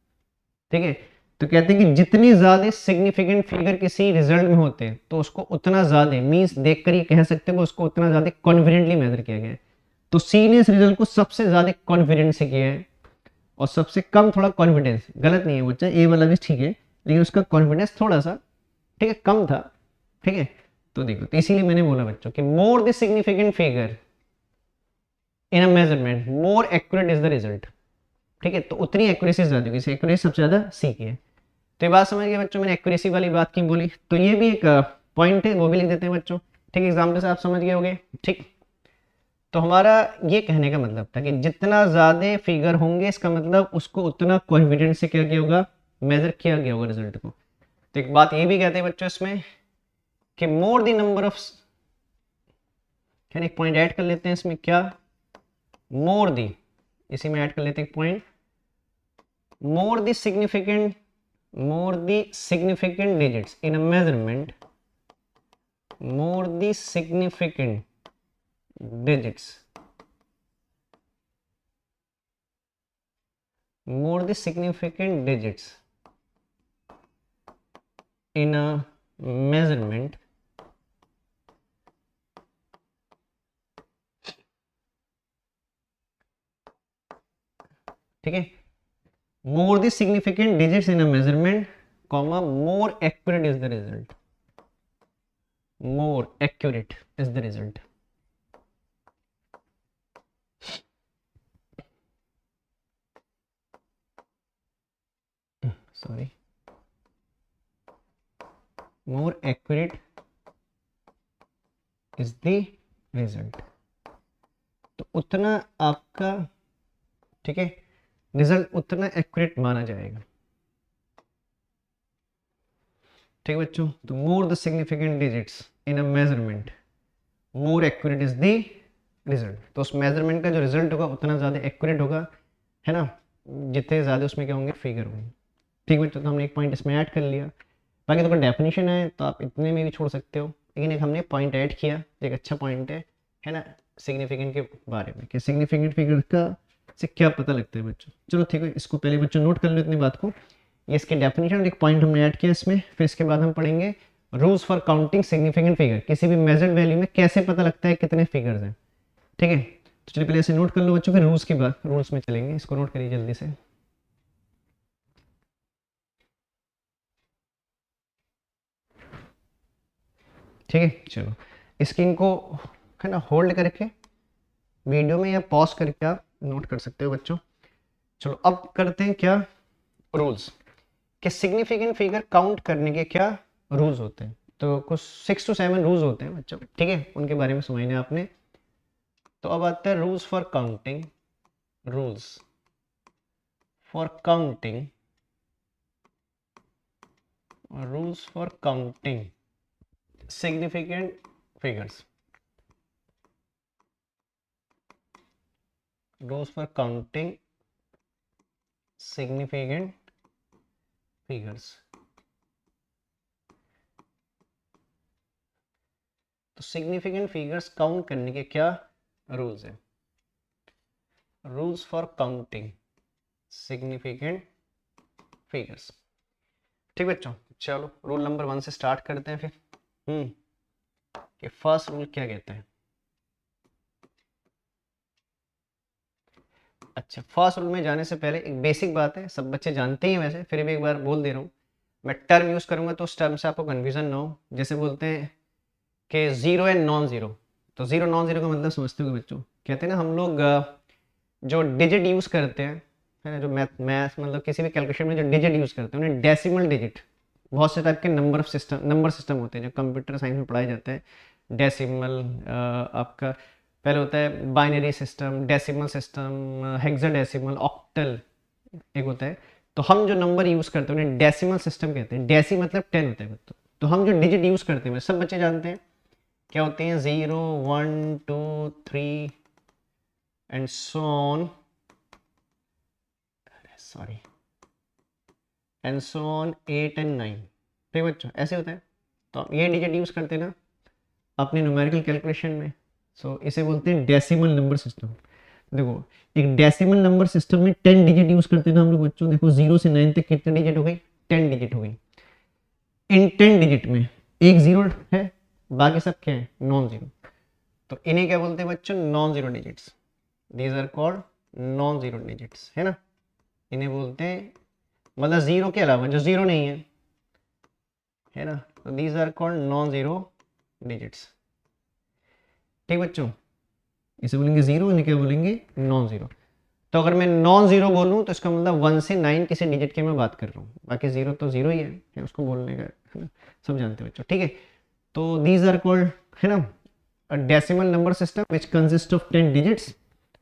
ठीक है, तो कहते हैं कि जितनी ज्यादा सिग्निफिकेंट फिगर किसी रिजल्ट में होते हैं तो उसको उतना ज्यादा मीन्स देख कर ये कह सकते हैं कि उसको उतना ज्यादा कॉन्फिडेंटली मेजर किया गया है। तो सी ने इस रिजल्ट को सबसे ज्यादा कॉन्फिडेंस से किया है, और सबसे कम थोड़ा कॉन्फिडेंस, गलत नहीं है बच्चा, ए वाला भी ठीक है, लेकिन उसका कॉन्फिडेंस थोड़ा सा, ठीक है, कम था। ठीक है, तो देखो, तो इसीलिए मैंने बोला बच्चों कि more the significant figure in a measurement more accurate is the result. ठीक है, तो उतनी एक्यूरेसी ज्यादा होगी, एक्यूरेसी सबसे ज्यादा सी की है। तो ये बात समझ गए बच्चों, मैंने एक्यूरेसी वाली बात की बोली, तो ये भी एक पॉइंट है, वो भी लिख देते हैं बच्चों। ठीक, एग्जाम्पल से आप समझ गए होंगे। ठीक, तो हमारा ये कहने का मतलब था कि जितना ज्यादा फिगर होंगे इसका मतलब उसको उतना कॉन्फिडेंस से क्या किया होगा, मेजर किया गया होगा रिजल्ट को। तो एक बात ये भी कहते हैं बच्चों इसमें कि मोर द नंबर ऑफ, एक पॉइंट ऐड कर लेते हैं इसमें, क्या, मोर दी, इसी में ऐड कर लेते हैं एक point, more the significant, more the significant digits in a measurement, more the significant digits, more the significant digits in a measurement, ठीक है, more the significant digits in a measurement, comma, more accurate is the result, more accurate is the result। sorry, more accurate is the result। तो उतना आपका, ठीक है, result उतना accurate माना जाएगा। ठीक है बच्चों, तो more the significant digits in a measurement more accurate is the result. तो उस मेजरमेंट का जो रिजल्ट होगा उतना ज़्यादा एक्यूरेट होगा, है ना, जितने ज़्यादा उसमें क्या होंगे, फिगर होंगे। ठीक बच्चों, तो हमने एक पॉइंट इसमें ऐड कर लिया। बाकी तो डेफिनेशन है तो आप इतने में भी छोड़ सकते हो, लेकिन एक हमने पॉइंट ऐड किया, एक अच्छा पॉइंट है ना, सिग्निफिकेंट के बारे में, कि सिग्निफिकेंट फिगर का से क्या पता लगता है बच्चों। चलो ठीक है, इसको पहले बच्चों नोट कर लो इतनी बात को, ये इसकी डेफिनेशन और एक पॉइंट हमने ऐड किया इसमें। फिर इसके बाद हम पढ़ेंगे rules for counting significant figure, किसी भी मेजर्ड वैल्यू में कैसे पता लगता है कितने फिगर्स हैं। ठीक है, तो चलिए पहले इसे नोट कर लो बच्चों, फिर रूल्स की बात, रूल्स में चलेंगे, इसको नोट करिए जल्दी से। ठीक है, चलो स्क्रीन को, है ना, होल्ड करके वीडियो में या पॉज करके आप नोट कर सकते हो बच्चों। चलो अब करते हैं क्या, रूल्स, कि सिग्निफिकेंट फिगर काउंट करने के क्या रूल्स होते हैं। तो कुछ 6 to 7 रूल्स होते हैं बच्चों, ठीक है, उनके बारे में समझना आपने। तो अब आता है rules for counting, rules for counting, rules for counting significant figures, rules for counting significant figures. तो सिग्निफिकेंट फिगर्स काउंट करने के क्या रूल्स हैं, rules for counting significant figures. ठीक बच्चों, चलो रूल नंबर 1 से स्टार्ट करते हैं फिर। कि फर्स्ट रूल क्या कहता है। अच्छा, फर्स्ट रूल में जाने से पहले एक बेसिक बात है, सब बच्चे जानते ही वैसे, फिर भी एक बार बोल दे रहा हूँ, मैं टर्म यूज करूंगा तो उस टर्म से आपको कन्फ्यूजन ना हो। जैसे बोलते हैं कि जीरो एंड नॉन जीरो, तो जीरो नॉन जीरो का मतलब समझते हो बच्चों, कहते हैं ना हम लोग जो डिजिट यूज करते हैं, है ना, जो मैथ मतलब किसी भी कैलकुलेशन में जो डिजिट यूज करते हैं उन्हें डेसिमल डिजिट, बहुत से टाइप के नंबर सिस्टम होते हैं जो कंप्यूटर साइंस में पढ़ाए जाते हैं। डेसिमल, आपका पहले होता है binary system, decimal system, hexadecimal, octal एक होता है। तो हम जो नंबर यूज करते हैं उन्हें डेसिमल सिस्टम कहते हैं। डेसी मतलब 10 होता है, तो तो हम जो डिजिट यूज करते हैं सब बच्चे जानते हैं क्या होते हैं, 0 1 2 3 and so on, sorry and so on 8 and 9। ठीक बच्चों, ऐसे होता है। तो हम ये डिजिट यूज करते हैं ना अपने न्यूमेरिकल कैलकुलेशन में। सो इसे बोलते हैं डेसिमल नंबर सिस्टम। देखो एक डेसिमल नंबर सिस्टम में 10 डिजिट यूज करते हैं ना हम लोग बच्चों। देखो 0 से 9 तक कितने डिजिट हो गई, 10 डिजिट हो गई। इन 10 डिजिट में एक जीरो है, बाकी सब क्या है, नॉन जीरो। तो इन्हें क्या बोलते हैं बच्चों, non zero digits. These are called non zero digits, है ना। इन्हें बोलते हैं, मतलब जीरो के अलावा जो जीरो नहीं है ना, तो these are called non zero digits. ठीक बच्चों, इसे बोलेंगे जीरो, इन्हें क्या बोलेंगे, नॉन जीरो। तो अगर मैं नॉन जीरो बोलूँ तो इसका मतलब 1 से 9 किसी डिजिट की मैं बात कर रहा हूँ, बाकी जीरो तो जीरो ही है उसको बोलने का, है ना। सब जानते हैं बच्चों, ठीक है। तो दीज आर कॉल्ड, है ना, a decimal number system which consists of 10 digits.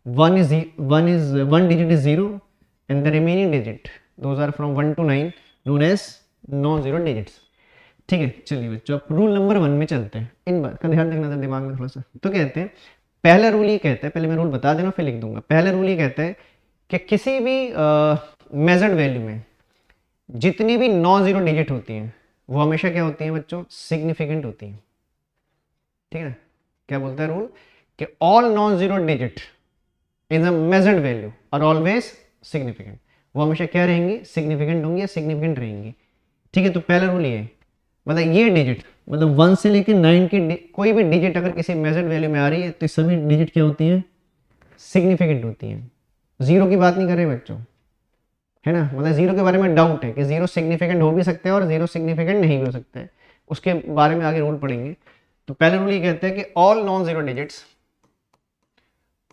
One digit is 0 and the remaining digit, those are from 1 to 9, known as non-zero digits। ठीक है, चलिए बच्चों अब रूल नंबर 1 में चलते हैं। इन बात का ध्यान रखना था दिमाग में थोड़ा सा। तो कहते हैं पहला रूल ये कहता है, पहले मैं रूल बता देना फिर लिख दूंगा। पहला रूल ये कहता है कि किसी भी मेजर्ड वैल्यू में जितनी भी नॉन जीरो डिजिट होती हैं वो हमेशा क्या होती हैं बच्चों, सिग्निफिकेंट होती हैं। ठीक है ना, क्या बोलता है रूल कि all non zero digit in the measured value are always significant. वो हमेशा क्या रहेंगी, सिग्निफिकेंट होंगी या सिग्निफिकेंट रहेंगी। ठीक है, तो पहला रूल ये है, मतलब ये डिजिट, मतलब 1 से लेकर 9 की कोई भी डिजिट अगर किसी मेजर्ड वैल्यू में आ रही है तो सभी डिजिट क्या होती हैं, सिग्निफिकेंट होती हैं। जीरो की बात नहीं कर रहे बच्चों, है ना। मतलब जीरो के बारे में डाउट है कि जीरो सिग्निफिकेंट हो भी सकते हैं और जीरो सिग्निफिकेंट नहीं भी हो सकते हैं, उसके बारे में आगे रूल पढ़ेंगे। तो पहले रूल ये कहते हैं कि all non zero digits,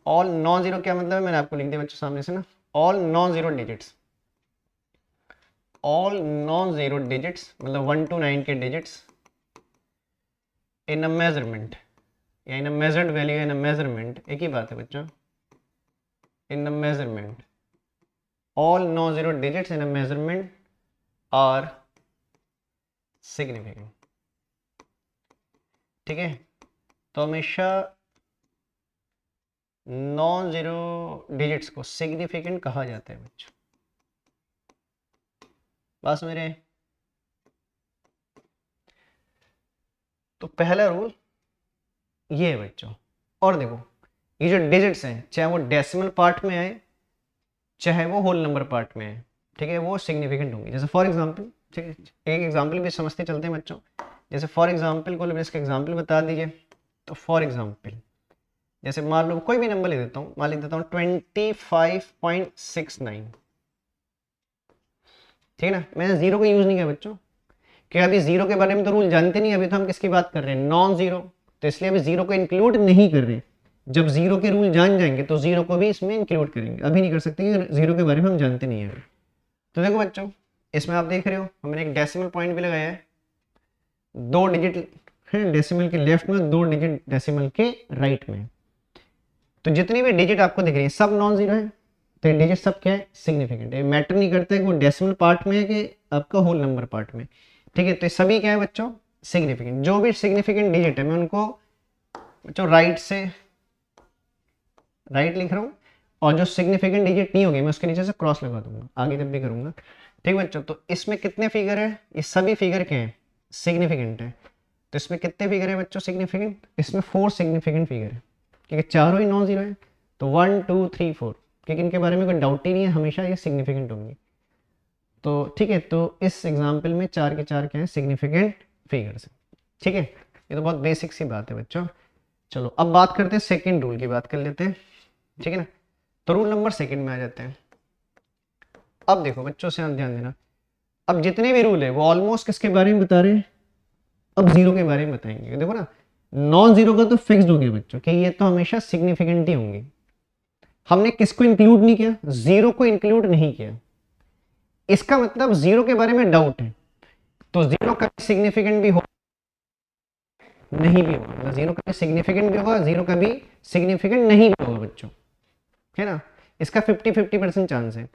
all non zero क्या मतलब है, मैंने आपको लिख दिया बच्चों सामने से ना, all non zero digits, all non zero digits मतलब 1 to 9 के डिजिट्स इन अ मेजरमेंट या in a measured value, in a measurement एक ही बात है बच्चों, in a measurement, all non zero digits in a measurement are significant. ठीक है, तो हमेशा नॉन जीरो डिजिट्स को सिग्निफिकेंट कहा जाता है बच्चों। बस मेरे, तो पहला रूल ये है बच्चों। और देखो ये जो डिजिट्स हैं चाहे वो डेसिमल पार्ट में आए चाहे वो होल नंबर पार्ट में आए, ठीक है, वो सिग्निफिकेंट होंगे। जैसे फॉर एग्जांपल, ठीक है, एक एग्जांपल भी समझते चलते हैं बच्चों। जैसे फॉर एग्जांपल को इसका एग्जांपल बता दीजिए। तो फॉर एग्जांपल जैसे मान लो कोई भी नंबर ले देता हूँ, मान लिख देता हूँ 25.69। ठीक है ना, मैंने जीरो को यूज नहीं किया बच्चों, कि अभी जीरो के बारे में तो रूल जानते नहीं, अभी तो हम किसकी बात कर रहे हैं, नॉन जीरो। तो इसलिए अभी जीरो को इंक्लूड नहीं कर रहे। जब जीरो के रूल जान जाएंगे तो जीरो को भी इसमें इंक्लूड करेंगे, अभी नहीं कर सकते क्योंकि जीरो के बारे में हम जानते नहीं है। तो देखो बच्चों इसमें आप देख रहे हो हमने एक डेसिमल पॉइंट भी लगाया है, 2 डिजिट है डेसिमल के लेफ्ट में, 2 डिजिट डेसिमल के राइट में। तो जितनी भी डिजिट आपको दिख रही है सब नॉन जीरो है, तो डिजिट सब क्या है, सिग्निफिकेंट है। मैटर नहीं करता है कि वो डेसिमल पार्ट में है कि आपका होल नंबर पार्ट में। ठीक है, तो सभी क्या है बच्चों, सिग्निफिकेंट। जो भी सिग्निफिकेंट डिजिट है मैं उनको बच्चों राइट से राइट लिख रहा हूँ, और जो सिग्निफिकेंट डिजिट नहीं होगी मैं उसके नीचे से क्रॉस लगा दूंगा, आगे जब भी करूंगा। ठीक बच्चों, तो इसमें कितने फिगर है, ये सभी फिगर क्या है, सिग्निफिकेंट है। तो इसमें कितने फिगर है बच्चों सिग्निफिकेंट, इसमें 4 सिग्निफिकेंट फिगर है, क्योंकि चारों ही नॉन जीरो है। तो 1 2 3 4, क्योंकि इनके बारे में कोई डाउट ही नहीं है, हमेशा ये सिग्निफिकेंट होंगे। तो ठीक है, तो इस एग्जाम्पल में 4 के 4 क्या है, सिग्निफिकेंट फिगर्स है। ठीक है, ये तो बहुत बेसिक सी बात है बच्चों। चलो अब बात करते हैं सेकेंड रूल की, बात कर लेते हैं। ठीक है ना, तो रूल नंबर सेकंड में आ जाते हैं। अब देखो बच्चों से ध्यान देना, अब जितने भी रूल है वो ऑलमोस्ट किसके बारे में बता रहे हैं, अब जीरो के बारे में बताएंगे। देखो ना, नॉन जीरो का तो फिक्स्ड हो गया बच्चों कि ये तो हमेशा सिग्निफिकेंट ही होंगे। हमने किसको इंक्लूड नहीं किया, जीरो को इंक्लूड नहीं किया। इसका मतलब जीरो के बारे में डाउट है, तो जीरो कभी सिग्निफिकेंट भी हो नहीं भी होगा, मतलब जीरो कभी सिग्निफिकेंट भी होगा, जीरो कभी सिग्निफिकेंट नहीं भी होगा बच्चों, है ना। इसका 50-50% चांस है।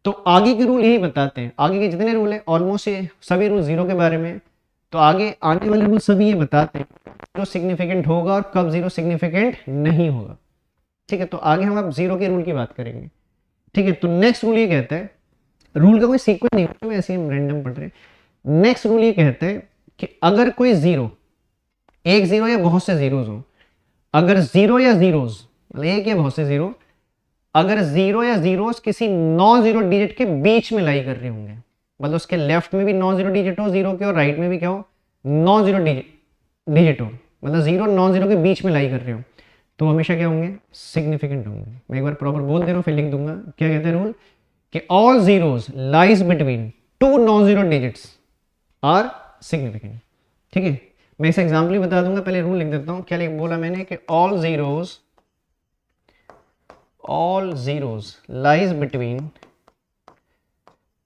तो आगे के रूल यही बताते हैं, आगे के जितने रूल है ऑलमोस्ट ये सभी रूल जीरो के बारे में, तो आगे आने वाले रूल सभी ये बताते हैं जीरो सिग्निफिकेंट होगा और कब जीरो सिग्निफिकेंट नहीं होगा। ठीक है, तो आगे हम अब जीरो के रूल की बात करेंगे। ठीक है, तो नेक्स्ट रूल ये कहता है, रूल का कोई सीक्वेंस नहीं होता, वैसे हम रैंडम पढ़ रहे हैं। नेक्स्ट रूल ये कहता है कि अगर कोई जीरो, एक जीरो या बहुत से जीरोज हो, अगर जीरो या जीरोज मतलब एक या बहुत से जीरो, अगर जीरो या जीरोस किसी नॉन जीरो डिजिट के बीच में लाई कर रहे होंगे, मतलब उसके लेफ्ट में भी नॉन जीरो डिजिट हो जीरो के और राइट में भी क्या हो, नॉन जीरो डिजिट हो, मतलब जीरो नॉन जीरो के बीच में लाई कर रहे हो, तो हमेशा क्या होंगे, सिग्निफिकेंट होंगे। मैं एक बार प्रॉपर बोल दे रहा हूँ फिर लिख दूंगा। क्या कहते हैं रूल कि all zeros lies between two non zero digits are significant. ठीक है, मैं इस एग्जाम्पल ही बता दूंगा, पहले रूल लिख देता हूँ। क्या बोला मैंने कि all zeros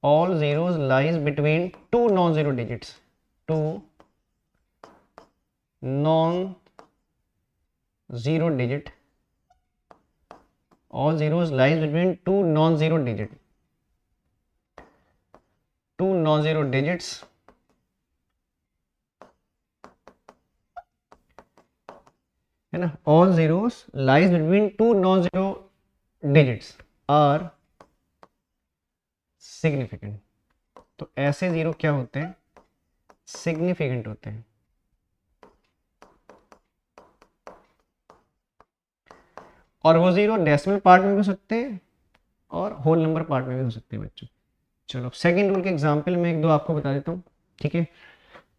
lies between two non-zero digits, two non-zero digit, all zeros lies between two non-zero digits है ना, all zeros lies between two non-zero digits are significant। तो ऐसे जीरो क्या होते हैं, सिग्निफिकेंट होते हैं। और वो जीरो डेसिमल पार्ट में भी हो सकते हैं और होल नंबर पार्ट में भी हो सकते हैं बच्चों। चलो सेकंड रूल के एग्जांपल में एक दो आपको बता देता हूँ। ठीक है,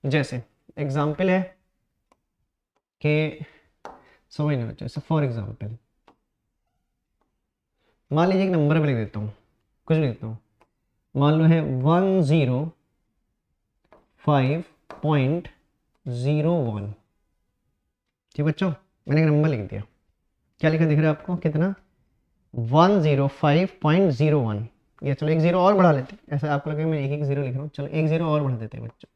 जैसे एग्जांपल है कि समझना बच्चों, जैसे फॉर एग्जांपल मान लीजिए एक नंबर में लिख देता हूँ, कुछ लिख देता हूँ, मान लो है 105.01। ठीक बच्चों, मैंने एक नंबर लिख दिया। क्या लिखा दिख रहा है आपको, कितना, 105.01। ये चलो एक जीरो और बढ़ा लेते हैं, ऐसा आपको लगे मैं एक एक जीरो लिख रहा हूँ, चलो एक जीरो और बढ़ा देते हैं बच्चों,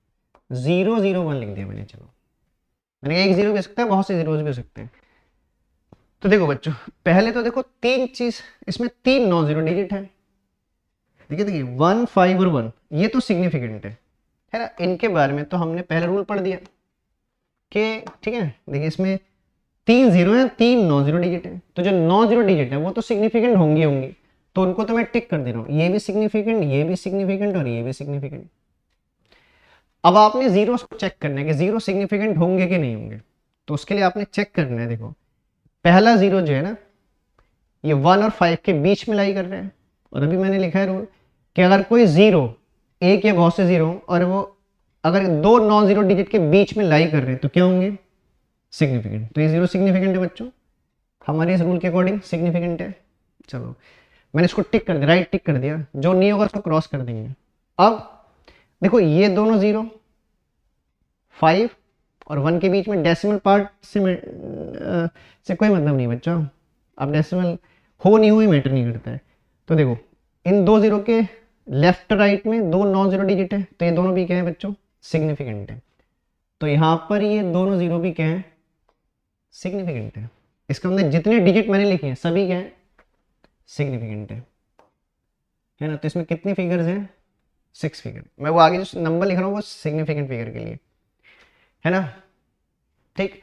001 लिख दिया मैंने। चलो मैंने एक जीरो भी हो सकता है, बहुत से जीरोज भी हो सकते हैं। तो देखो बच्चों, पहले तो देखो तीन चीज, इसमें तीन नॉन जीरो डिजिट है। देखिए देखिए 1, 5 और 1 ये तो सिग्निफिकेंट है ना, इनके बारे में तो हमने पहले रूल पढ़ दिया कि ठीक है। देखिए इसमें तीन जीरो है, तीन नॉन जीरो डिजिट है, तो जो नॉन जीरो डिजिट है वो तो सिग्निफिकेंट होंगी होंगी, तो उनको तो मैं टिक कर दे रहा हूँ, ये भी सिग्निफिकेंट, ये भी सिग्निफिकेंट और ये भी सिग्निफिकेंट। अब आपने जीरो को चेक करना है कि जीरो सिग्निफिकेंट होंगे कि नहीं होंगे, तो उसके लिए आपने चेक करना है। देखो पहला जीरो जो है ना, ये 1 और 5 के बीच में लाई कर रहे हैं, और अभी मैंने लिखा है रूल कि अगर कोई जीरो, एक या बहुत से जीरो और वो अगर दो नॉन जीरो डिजिट के बीच में लाई कर रहे हैं तो क्या होंगे, सिग्निफिकेंट। तो ये जीरो सिग्निफिकेंट है बच्चों, हमारे इस रूल के अकॉर्डिंग सिग्निफिकेंट है। चलो मैंने इसको टिक कर दिया, राइट टिक कर दिया, जो नहीं होगा उसको क्रॉस कर देंगे। अब देखो ये दोनों जीरो 5 और 1 के बीच में डेसिमल पार्ट से कोई मतलब नहीं बच्चों, अब डेसिमल हो नहीं हुई मैटर नहीं करता है। तो देखो इन दो जीरो के लेफ्ट राइट में दो नॉन जीरो डिजिट है, तो ये दोनों भी क्या है बच्चों, सिग्निफिकेंट है। तो यहाँ पर ये दोनों जीरो भी क्या है, सिग्निफिकेंट है। इसका मतलब जितने डिजिट मैंने लिखे हैं सभी क्या है, सिग्निफिकेंट है ना। तो इसमें कितने फिगर्स हैं, 6 फिगर। मैं वो आगे जो नंबर लिख रहा हूँ वो सिग्निफिकेंट फिगर के लिए है ना। ठीक,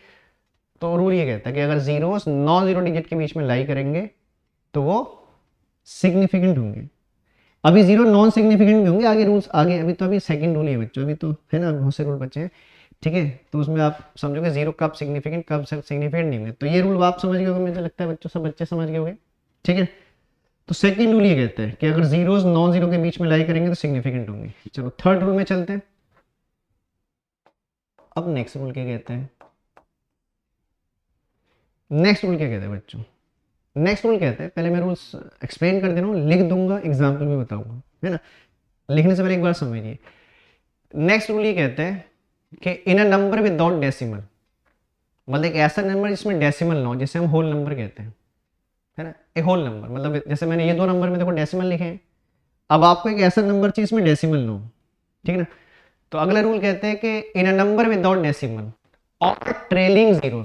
तो रूल ये कहता है कि अगर जीरोस नॉन जीरो डिजिट के बीच में लाई करेंगे तो वो सिग्निफिकेंट होंगे। अभी जीरो नॉन सिग्निफिकेंट भी होंगे, आगे रूल्स आगे, अभी तो अभी सेकंड रूल ही है बच्चों, अभी तो है ना बहुत से रूल बचे हैं। ठीक है, तो उसमें आप समझोगे जीरो कब सिग्निफिकेंट कब सिग्निफिकेंट नहीं होंगे। तो ये रूल आप समझ गए होंगे, मुझे लगता है बच्चों सब बच्चे समझ गए होंगे। ठीक है, तो सेकंड रूल ये कहता है कि अगर जीरोस नॉन जीरो के बीच में लाई करेंगे तो सिग्निफिकेंट होंगे। चलो थर्ड रूल में चलते हैं। अब नेक्स्ट रूल क्या कहते हैं, नेक्स्ट रूल क्या कहते हैं बच्चों, नेक्स्ट रूल कहते हैं, पहले मैं रूल्स एक्सप्लेन कर दे रहा हूँ, लिख दूंगा एग्जाम्पल भी बताऊंगा है ना, लिखने से पहले एक बार समझिए। नेक्स्ट रूल ये कहते हैं कि इन अ नंबर विदाउट डेसिमल, मतलब एक ऐसा नंबर जिसमें डेसिमल ना हो, जैसे हम होल नंबर कहते हैं है ना, एक होल नंबर मतलब जैसे मैंने ये दो नंबर में देखो डेसिमल लिखे हैं, अब आपको एक ऐसा नंबर चाहिए इसमें डेसिमल ना हो। ठीक है ना, तो अगला रूल कहते हैं कि इन अ नंबर विदाउट डेसिमल और ट्रेलिंग जीरो।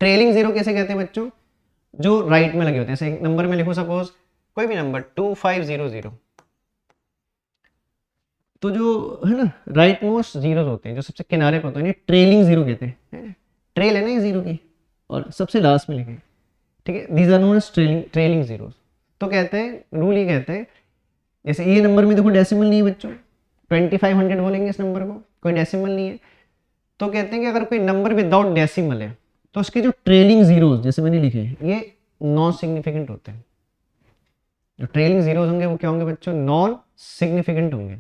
ट्रेलिंग जीरो कैसे कहते हैं बच्चों, जो राइट में लगे होते हैं। जैसे एक नंबर में लिखो सपोज कोई भी नंबर 2500, तो जो है ना राइट मोस्ट जीरोस होते हैं, जो सबसे किनारे पर होते हैं, ट्रेलिंग जीरो कहते हैं। ट्रेल है ना ये जीरो की, और सबसे लास्ट में लिखे, ठीक है, these are known as trailing zeros. तो कहते हैं, रूल ये कहते हैं, जैसे ये नंबर में देखो डेसिमल नहीं है बच्चों, 2500 बोलेंगे इस नंबर को, कोई डेसिमल नहीं है। तो कहते हैं कि अगर कोई नंबर विदाउट डेसिमल है तो उसके जो ट्रेलिंग जीरोस जैसे मैंने लिखे ये नॉन सिग्निफिकेंट होते हैं। जो ट्रेलिंग जीरोस होंगे वो क्या होंगे बच्चों, नॉन सिग्निफिकेंट होंगे,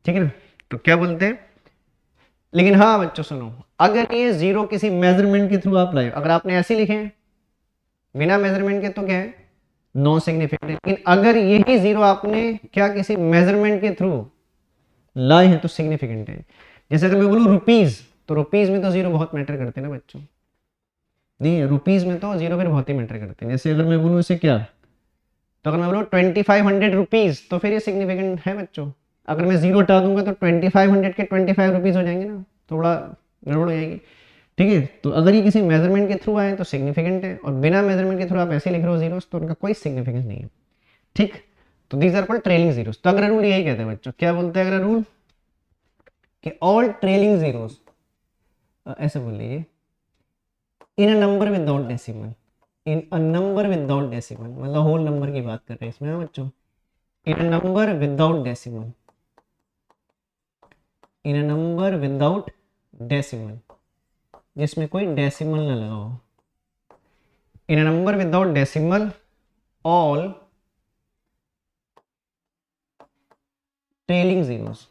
ठीक है ना। तो क्या बोलते हैं, लेकिन हाँ बच्चों सुनो, अगर ये जीरो किसी मेजरमेंट के थ्रू आप लाए, अगर आपने ऐसे लिखे हैं बिना मेजरमेंट के तो क्या है, नॉन सिग्निफिकेंट। लेकिन अगर यही जीरो आपने क्या किसी मेजरमेंट के थ्रू लाए हैं तो सिग्निफिकेंट है। जैसे अगर मैं बोलूँ रुपीज, तो रुपीज में तो जीरो बहुत मैटर करते हैं ना बच्चों, नहीं रुपीज में तो जीरो फिर बहुत ही मैटर करते हैं। जैसे अगर मैं बोलूँ इसे क्या, तो अगर मैं बोलूँ 2500 रुपीज तो फिर ये सिग्निफिकेंट है बच्चों। अगर मैं जीरो हटा दूंगा तो 2500 के 25 रुपीज हो जाएंगे ना, थोड़ा गड़बड़ हो जाएगी, ठीक है। तो अगर ये किसी मेजरमेंट के थ्रू आए तो सिग्निफिकेंट है, और बिना मेजरमेंट के थ्रू आप ऐसे लिख रहे हो जीरोस तो उनका कोई सिग्निफिकेंस नहीं है, ठीक। तो these are called trailing zeros. तो अगर रूल यही कहते हैं बच्चों, क्या बोलते हैं अगर रूल, कि ऑल ट्रेलिंग जीरोस, ऐसे बोल लीजिए, in a number without decimal, in a number without decimal, मतलब होल नंबर की बात कर रहे हैं इसमें ना बच्चों, in a number without decimal, in a number without decimal, जिसमें कोई डेसिमल ना लगा हो, in a number without decimal, all trailing zeros,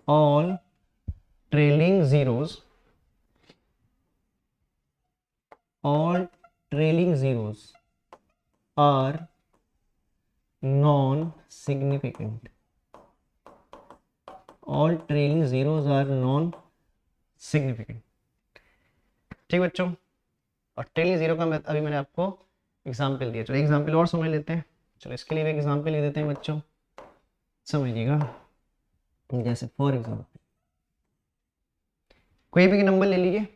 all trailing zeros, all trailing zeros are non significant, all trailing zeros are non significant, ठीक बच्चों। और trailing zero का अभी मैंने आपको एग्जाम्पल दिया, चलो एग्जाम्पल और समझ लेते हैं। चलो इसके लिए भी एग्जाम्पल ले देते हैं बच्चों, समझिएगा। जैसे फॉर एग्जाम्पल कोई भी नंबर ले लीजिए,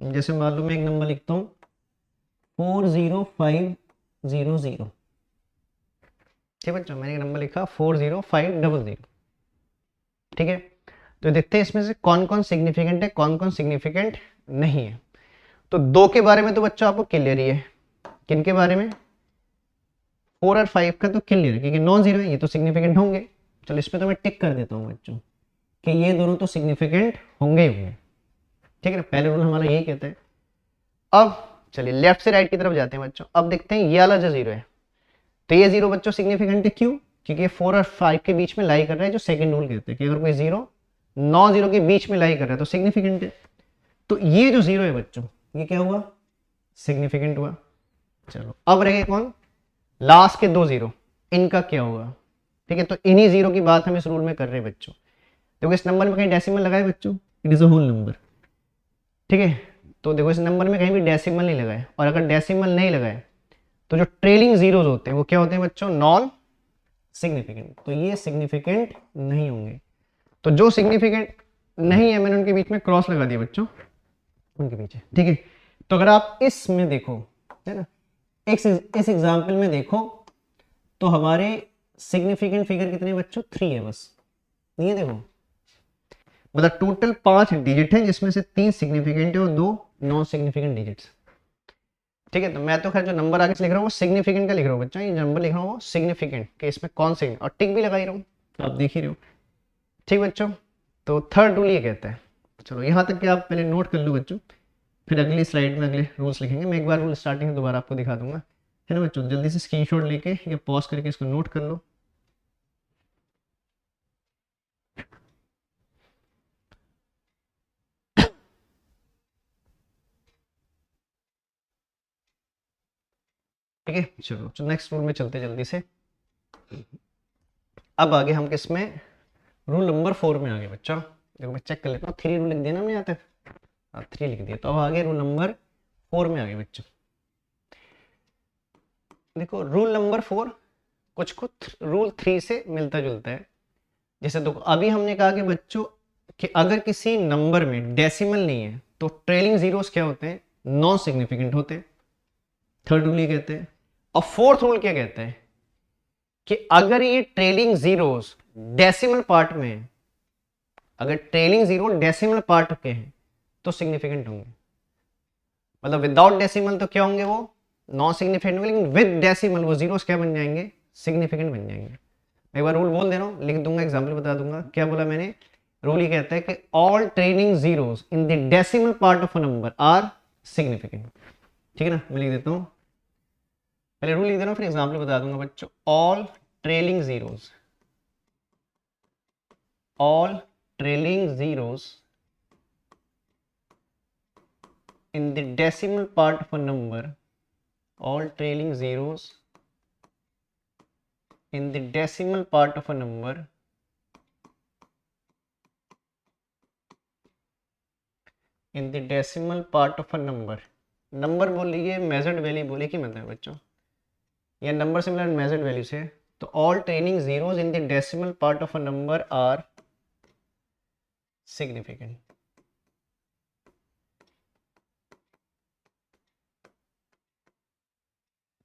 जैसे मान लो मैं एक नंबर लिखता हूँ 40500, ठीक है बच्चों, मैंने एक नंबर लिखा 40500, ठीक है। तो देखते हैं इसमें से कौन कौन सिग्निफिकेंट है, कौन कौन सिग्निफिकेंट नहीं है। तो दो के बारे में तो बच्चों आपको क्लियर ही है, किन के बारे में, 4 और 5 का तो क्लियर है क्योंकि नॉन जीरो है, ये तो सिग्निफिकेंट होंगे। चलो इसमें तो मैं टिक कर देता हूँ बच्चों कि ये दोनों तो सिग्निफिकेंट होंगे ही होंगे, ठीक है ना, पहले रूल हमारा यही कहता है। अब चलिए लेफ्ट से राइट की तरफ जाते हैं बच्चों, अब देखते हैं ये वाला जो जीरो है, तो ये जीरो बच्चों सिग्निफिकेंट है, क्यों, क्योंकि ये 4 और 5 के बीच में लाई कर रहा है, जो सेकंड रूल कहते हैं कि अगर कोई जीरो नॉन जीरो के बीच में लाई कर रहा है तो सिग्निफिकेंट है। तो ये जो जीरो है बच्चों, ये क्या हुआ, सिग्निफिकेंट हुआ। चलो अब रहे कौन, लास्ट के दो जीरो, इनका क्या होगा, ठीक है। तो इन्हीं जीरो की बात हम इस रूल में कर रहे हैं बच्चों। देखो इस नंबर में कहीं डेसिमल लगाए बच्चों, it is a whole number, ठीक है। तो देखो इस नंबर में कहीं भी डेसिमल नहीं लगाए, और अगर डेसिमल नहीं लगाए तो जो ट्रेलिंग जीरोज होते हैं वो क्या होते हैं बच्चों, नॉन सिग्निफिकेंट। तो ये सिग्निफिकेंट नहीं होंगे। तो जो सिग्निफिकेंट नहीं है मैंने उनके बीच में क्रॉस लगा दिया बच्चों, उनके पीछे, ठीक है। तो अगर आप इसमें देखो, है ना, इस एग्जाम्पल में देखो तो हमारे सिग्निफिकेंट फिगर कितने बच्चों, 3 है बस, नहीं है देखो, मतलब टोटल 5 डिजिट है जिसमें से 3 सिग्निफिकेंट है और 2 नॉन सिग्निफिकेंट डिजिट्स, ठीक है। तो मैं तो खैर जो नंबर आगे से लिख रहा हूँ वो सिग्निफिकेंट का लिख रहा हूँ बच्चों, ये नंबर लिख रहा हूँ वो सिग्निफिकेंट कि इसमें कौन से, और टिक भी लगा ही रहा हूँ, आप देख ही रहे हो, ठीक बच्चों। तो थर्ड रूल ये कहता है, चलो यहाँ तक कि आप पहले नोट कर लो बच्चों, फिर अगली स्लाइड में अगले रूल्स लिखेंगे। मैं एक बार रूल स्टार्टिंग में दोबारा आपको दिखा दूंगा, है ना बच्चों, जल्दी से स्क्रीनशॉट लेके या पॉज करके इसको नोट कर लो। ठीक है, चलो नेक्स्ट रूल में चलते जल्दी से। अब आगे हम किस में, रूल नंबर 4 में आगे बच्चों, देखो मैं चेक कर लेता हूँ, 3 रूल लिख दिया ना हमने यहाँ तक, 3 लिख दिया। तो अब आगे रूल नंबर 4 में आगे बच्चों, देखो रूल नंबर 4 कुछ कुछ रूल 3 से मिलता जुलता है। जैसे देखो अभी हमने कहा कि बच्चों कि अगर किसी नंबर में डेसिमल नहीं है तो ट्रेलिंग जीरोस क्या होते हैं, नॉन सिग्निफिकेंट होते हैं, थर्ड रूल ये कहते हैं। और फोर्थ रूल क्या कहता है कि अगर ये ट्रेलिंग जीरोस डेसिमल पार्ट में है, अगर ट्रेलिंग जीरो डेसिमल पार्ट के हैं तो सिग्निफिकेंट होंगे। मतलब विदाउट डेसिमल तो क्या होंगे, वो नॉन सिग्निफिकेंट होंगे, लेकिन विद डेसिमल वो जीरोस क्या बन जाएंगे, सिग्निफिकेंट बन जाएंगे। एक बार रूल बोल दे रहा हूँ, लिख दूंगा, एग्जाम्पल बता दूंगा। क्या बोला मैंने, रूल ये कहता है कि all trailing zeros in the decimal part of a number are significant. ठीक है ना, मैं लिख देता हूँ, पहले रूल लिख दे रहा हूँ फिर एग्जाम्पल बता दूंगा बच्चों। All trailing zeros, all trailing zeros in the decimal part of a number, all trailing zeros in the decimal part of a number in the decimal part of a number, number बोल रही है, measured value बोले कि मतलब बच्चों, या number से मिला मेजर्ड वैल्यू से, तो all trailing zeros in the decimal part of a number are significant.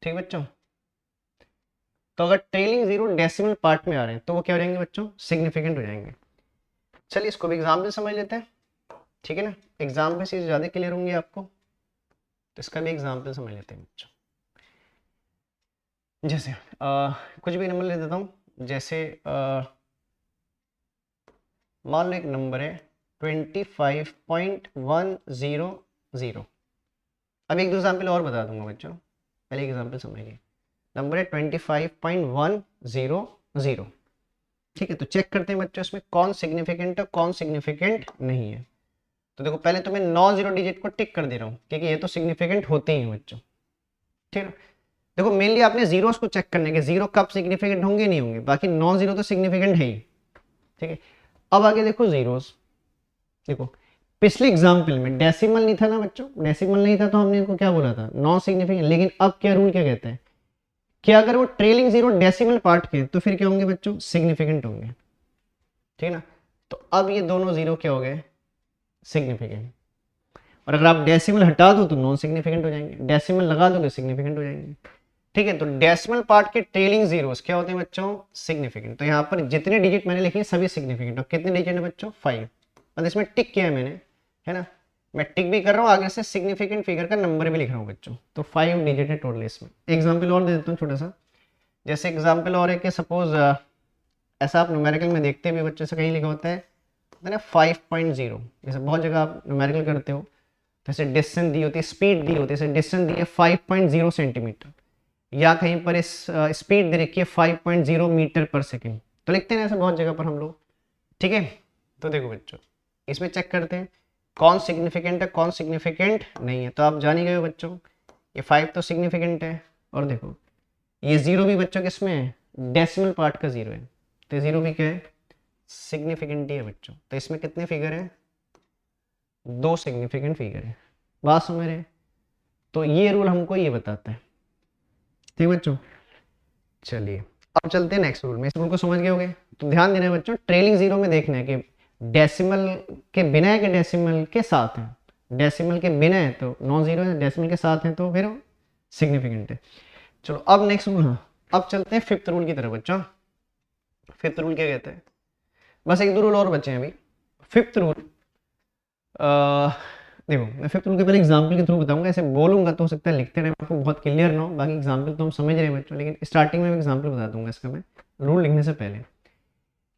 ठीक बच्चों, तो अगर ट्रेलिंग जीरो डेसिमल पार्ट में आ रहे हैं तो वो क्या हो जाएंगे बच्चों, सिग्निफिकेंट हो जाएंगे। चलिए इसको भी एग्जाम्पल समझ लेते हैं, ठीक है ना, एग्जाम्पल से ज़्यादा क्लियर होंगे आपको, तो इसका भी एग्जाम्पल समझ लेते हैं बच्चों। जैसे कुछ भी नंबर ले देता हूँ, जैसे मान लो एक नंबर है 25.100। अब एक दो एग्जाम्पल और बता दूंगा बच्चों, पहले एग्जाम्पल समझिए। नंबर है 25.100। ठीक है, तो चेक करते हैं बच्चों इसमें कौन सिग्निफिकेंट है कौन सिग्निफिकेंट नहीं है। तो देखो पहले तो मैं नॉन जीरो डिजिट को टिक कर दे रहा हूँ क्योंकि ये तो सिग्निफिकेंट होते ही हैं बच्चों। ठीक है, देखो मेनली आपने जीरोस को चेक करने के, जीरो कब सिग्निफिकेंट होंगे नहीं होंगे, बाकी नॉन जीरो तो सिग्निफिकेंट है ही। ठीक है, अब आगे देखो जीरोस, देखो पिछले एग्जाम्पल में डेसिमल नहीं था ना बच्चों, डेसिमल नहीं था तो हमने इनको क्या बोला था, नॉन सिग्निफिकेंट। लेकिन अब क्या रूल क्या कहता है कि अगर वो ट्रेलिंग जीरो डेसिमल पार्ट के तो फिर क्या होंगे बच्चों, सिग्निफिकेंट होंगे। ठीक है ना, तो अब ये दोनों जीरो क्या हो गए, सिग्निफिकेंट। और अगर आप डेसिमल हटा दो तो नॉन सिग्निफिकेंट हो जाएंगे, डेसिमल लगा दो तो सिग्निफिकेंट हो जाएंगे। ठीक है, तो डेसिमल पार्ट के ट्रेलिंग जीरोस क्या होते हैं बच्चों, सिग्निफिकेंट। तो यहाँ पर जितने डिजिट मैंने लिखे सभी सिग्निफिकेंट। और कितने डिजिट है बच्चों, 5। और इसमें टिक किया है मैंने, है ना, मैं टिक भी कर रहा हूँ, आगे से सिग्निफिकेंट फिगर का नंबर भी लिख रहा हूँ बच्चों। तो 5 डिजिट है टोटल इसमें। एग्जाम्पल और दे देता हूँ छोटा सा, जैसे एग्जाम्पल और है कि सपोज ऐसा आप न्यूमेरिकल में देखते भी बच्चों से कहीं लिखा होता है ना 5.0, जैसे बहुत जगह आप न्यूमेरिकल करते हो तो ऐसे डिस्टेंस दी होती है, स्पीड दी होती है, जैसे डिस्टेंस दी है 5.0 सेंटीमीटर, या कहीं पर इस स्पीड दे रखी है 5.0 मीटर पर सेकेंड, तो लिखते हैं ऐसे बहुत जगह पर हम लोग। ठीक है, तो देखो बच्चों इसमें चेक करते हैं कौन सिग्निफिकेंट है कौन सिग्निफिकेंट नहीं है। तो आप जान ही गए हो बच्चों, ये 5 तो सिग्निफिकेंट है, और देखो ये जीरो भी बच्चों किसमें है, डेसिमल पार्ट का जीरो है, तो जीरो भी क्या है, सिग्निफिकेंट ही है बच्चों। तो इसमें कितने फिगर है, 2 सिग्निफिकेंट फिगर है। बात समझ रहे हैं, तो ये रूल हमको ये बताता है। ठीक बच्चों, चलिए अब चलते हैं नेक्स्ट रूल में। इस रूल को समझ गए होंगे, तो ध्यान देना है बच्चों, ट्रेलिंग जीरो में देखना है कि डेसिमल के बिना है कि डेसिमल के साथ है। डेसिमल के बिना है तो नॉन जीरो है, डेसिमल के साथ है तो फिर सिग्निफिकेंट है। चलो अब नेक्स्ट रूल, हाँ अब चलते हैं फिफ्थ रूल की तरफ बच्चों। फिफ्थ रूल क्या कहता है, बस एक दो रूल और बचे हैं अभी। फिफ्थ रूल, देखो मैं फिफ्थ रूल के पहले एग्जाम्पल के थ्रू बताऊंगा, ऐसे बोलूंगा तो हो सकता है लिखते टाइम आपको बहुत क्लियर ना हो, बाकी एग्जाम्पल तो हम समझ रहे हैं बच्चों, लेकिन स्टार्टिंग में एग्जाम्पल बता दूंगा इसका मैं रूल लिखने से पहले।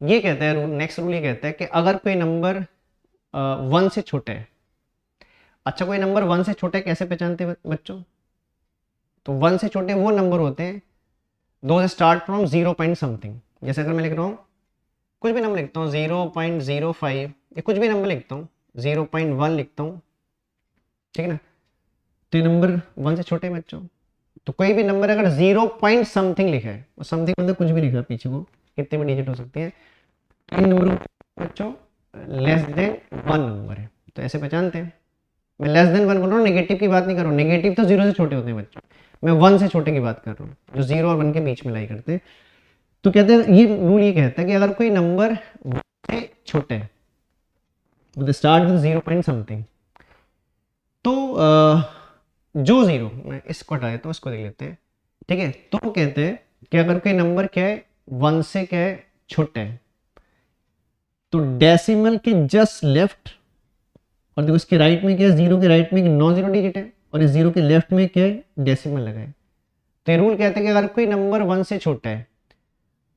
ये कहता है रूल, नेक्स्ट रूल ये कहता है कि अगर कोई नंबर 1 से छोटा है, अच्छा कोई नंबर 1 से छोटा है कैसे पहचानते हैं बच्चों, तो 1 से छोटे वो नंबर होते हैं दो स्टार्ट फ्रॉम 0 पॉइंट समथिंग। जैसे अगर मैं लिख रहा हूँ कुछ भी नंबर लिखता हूँ 0.05 या कुछ भी नंबर लिखता हूँ 0.1 लिखता हूँ, ठीक है ना, तो ये नंबर 1 से छोटे हैं बच्चों। तो कोई भी नंबर अगर 0 पॉइंट समथिंग लिखा है, समथिंग मतलब कुछ भी लिखा है पीछे को, कितने भी डिजिट हो सकते हैं, इन नंबरों बच्चों लेस देन 1 नंबर है, तो ऐसे पहचानते हैं। मैं लेस देन 1 बोल रहा हूँ, नेगेटिव की बात नहीं कर रहा हूँ, नेगेटिव तो 0 से छोटे होते हैं बच्चों, मैं 1 से छोटे की बात कर रहा हूँ, जो 0 और 1 के बीच में लाई करते हैं। तो कहते हैं ये रूल ये कहता है कि अगर कोई नंबर से छोटे है with start with 0 point something, तो जो जीरो, मैं इसको हटा देता हूँ, इसको देख लेते हैं। ठीक है, तो कहते हैं कि अगर कोई नंबर क्या है 1 से क्या है छोटा है, तो डेसिमल के जस्ट लेफ्ट, और देखो इसके राइट में क्या है, जीरो के राइट में एक नॉन जीरो डिजिट है, और इस जीरो के लेफ्ट में क्या है, डेसिमल लगा है। तो ये रूल कहते हैं कि अगर कोई नंबर 1 से छोटा है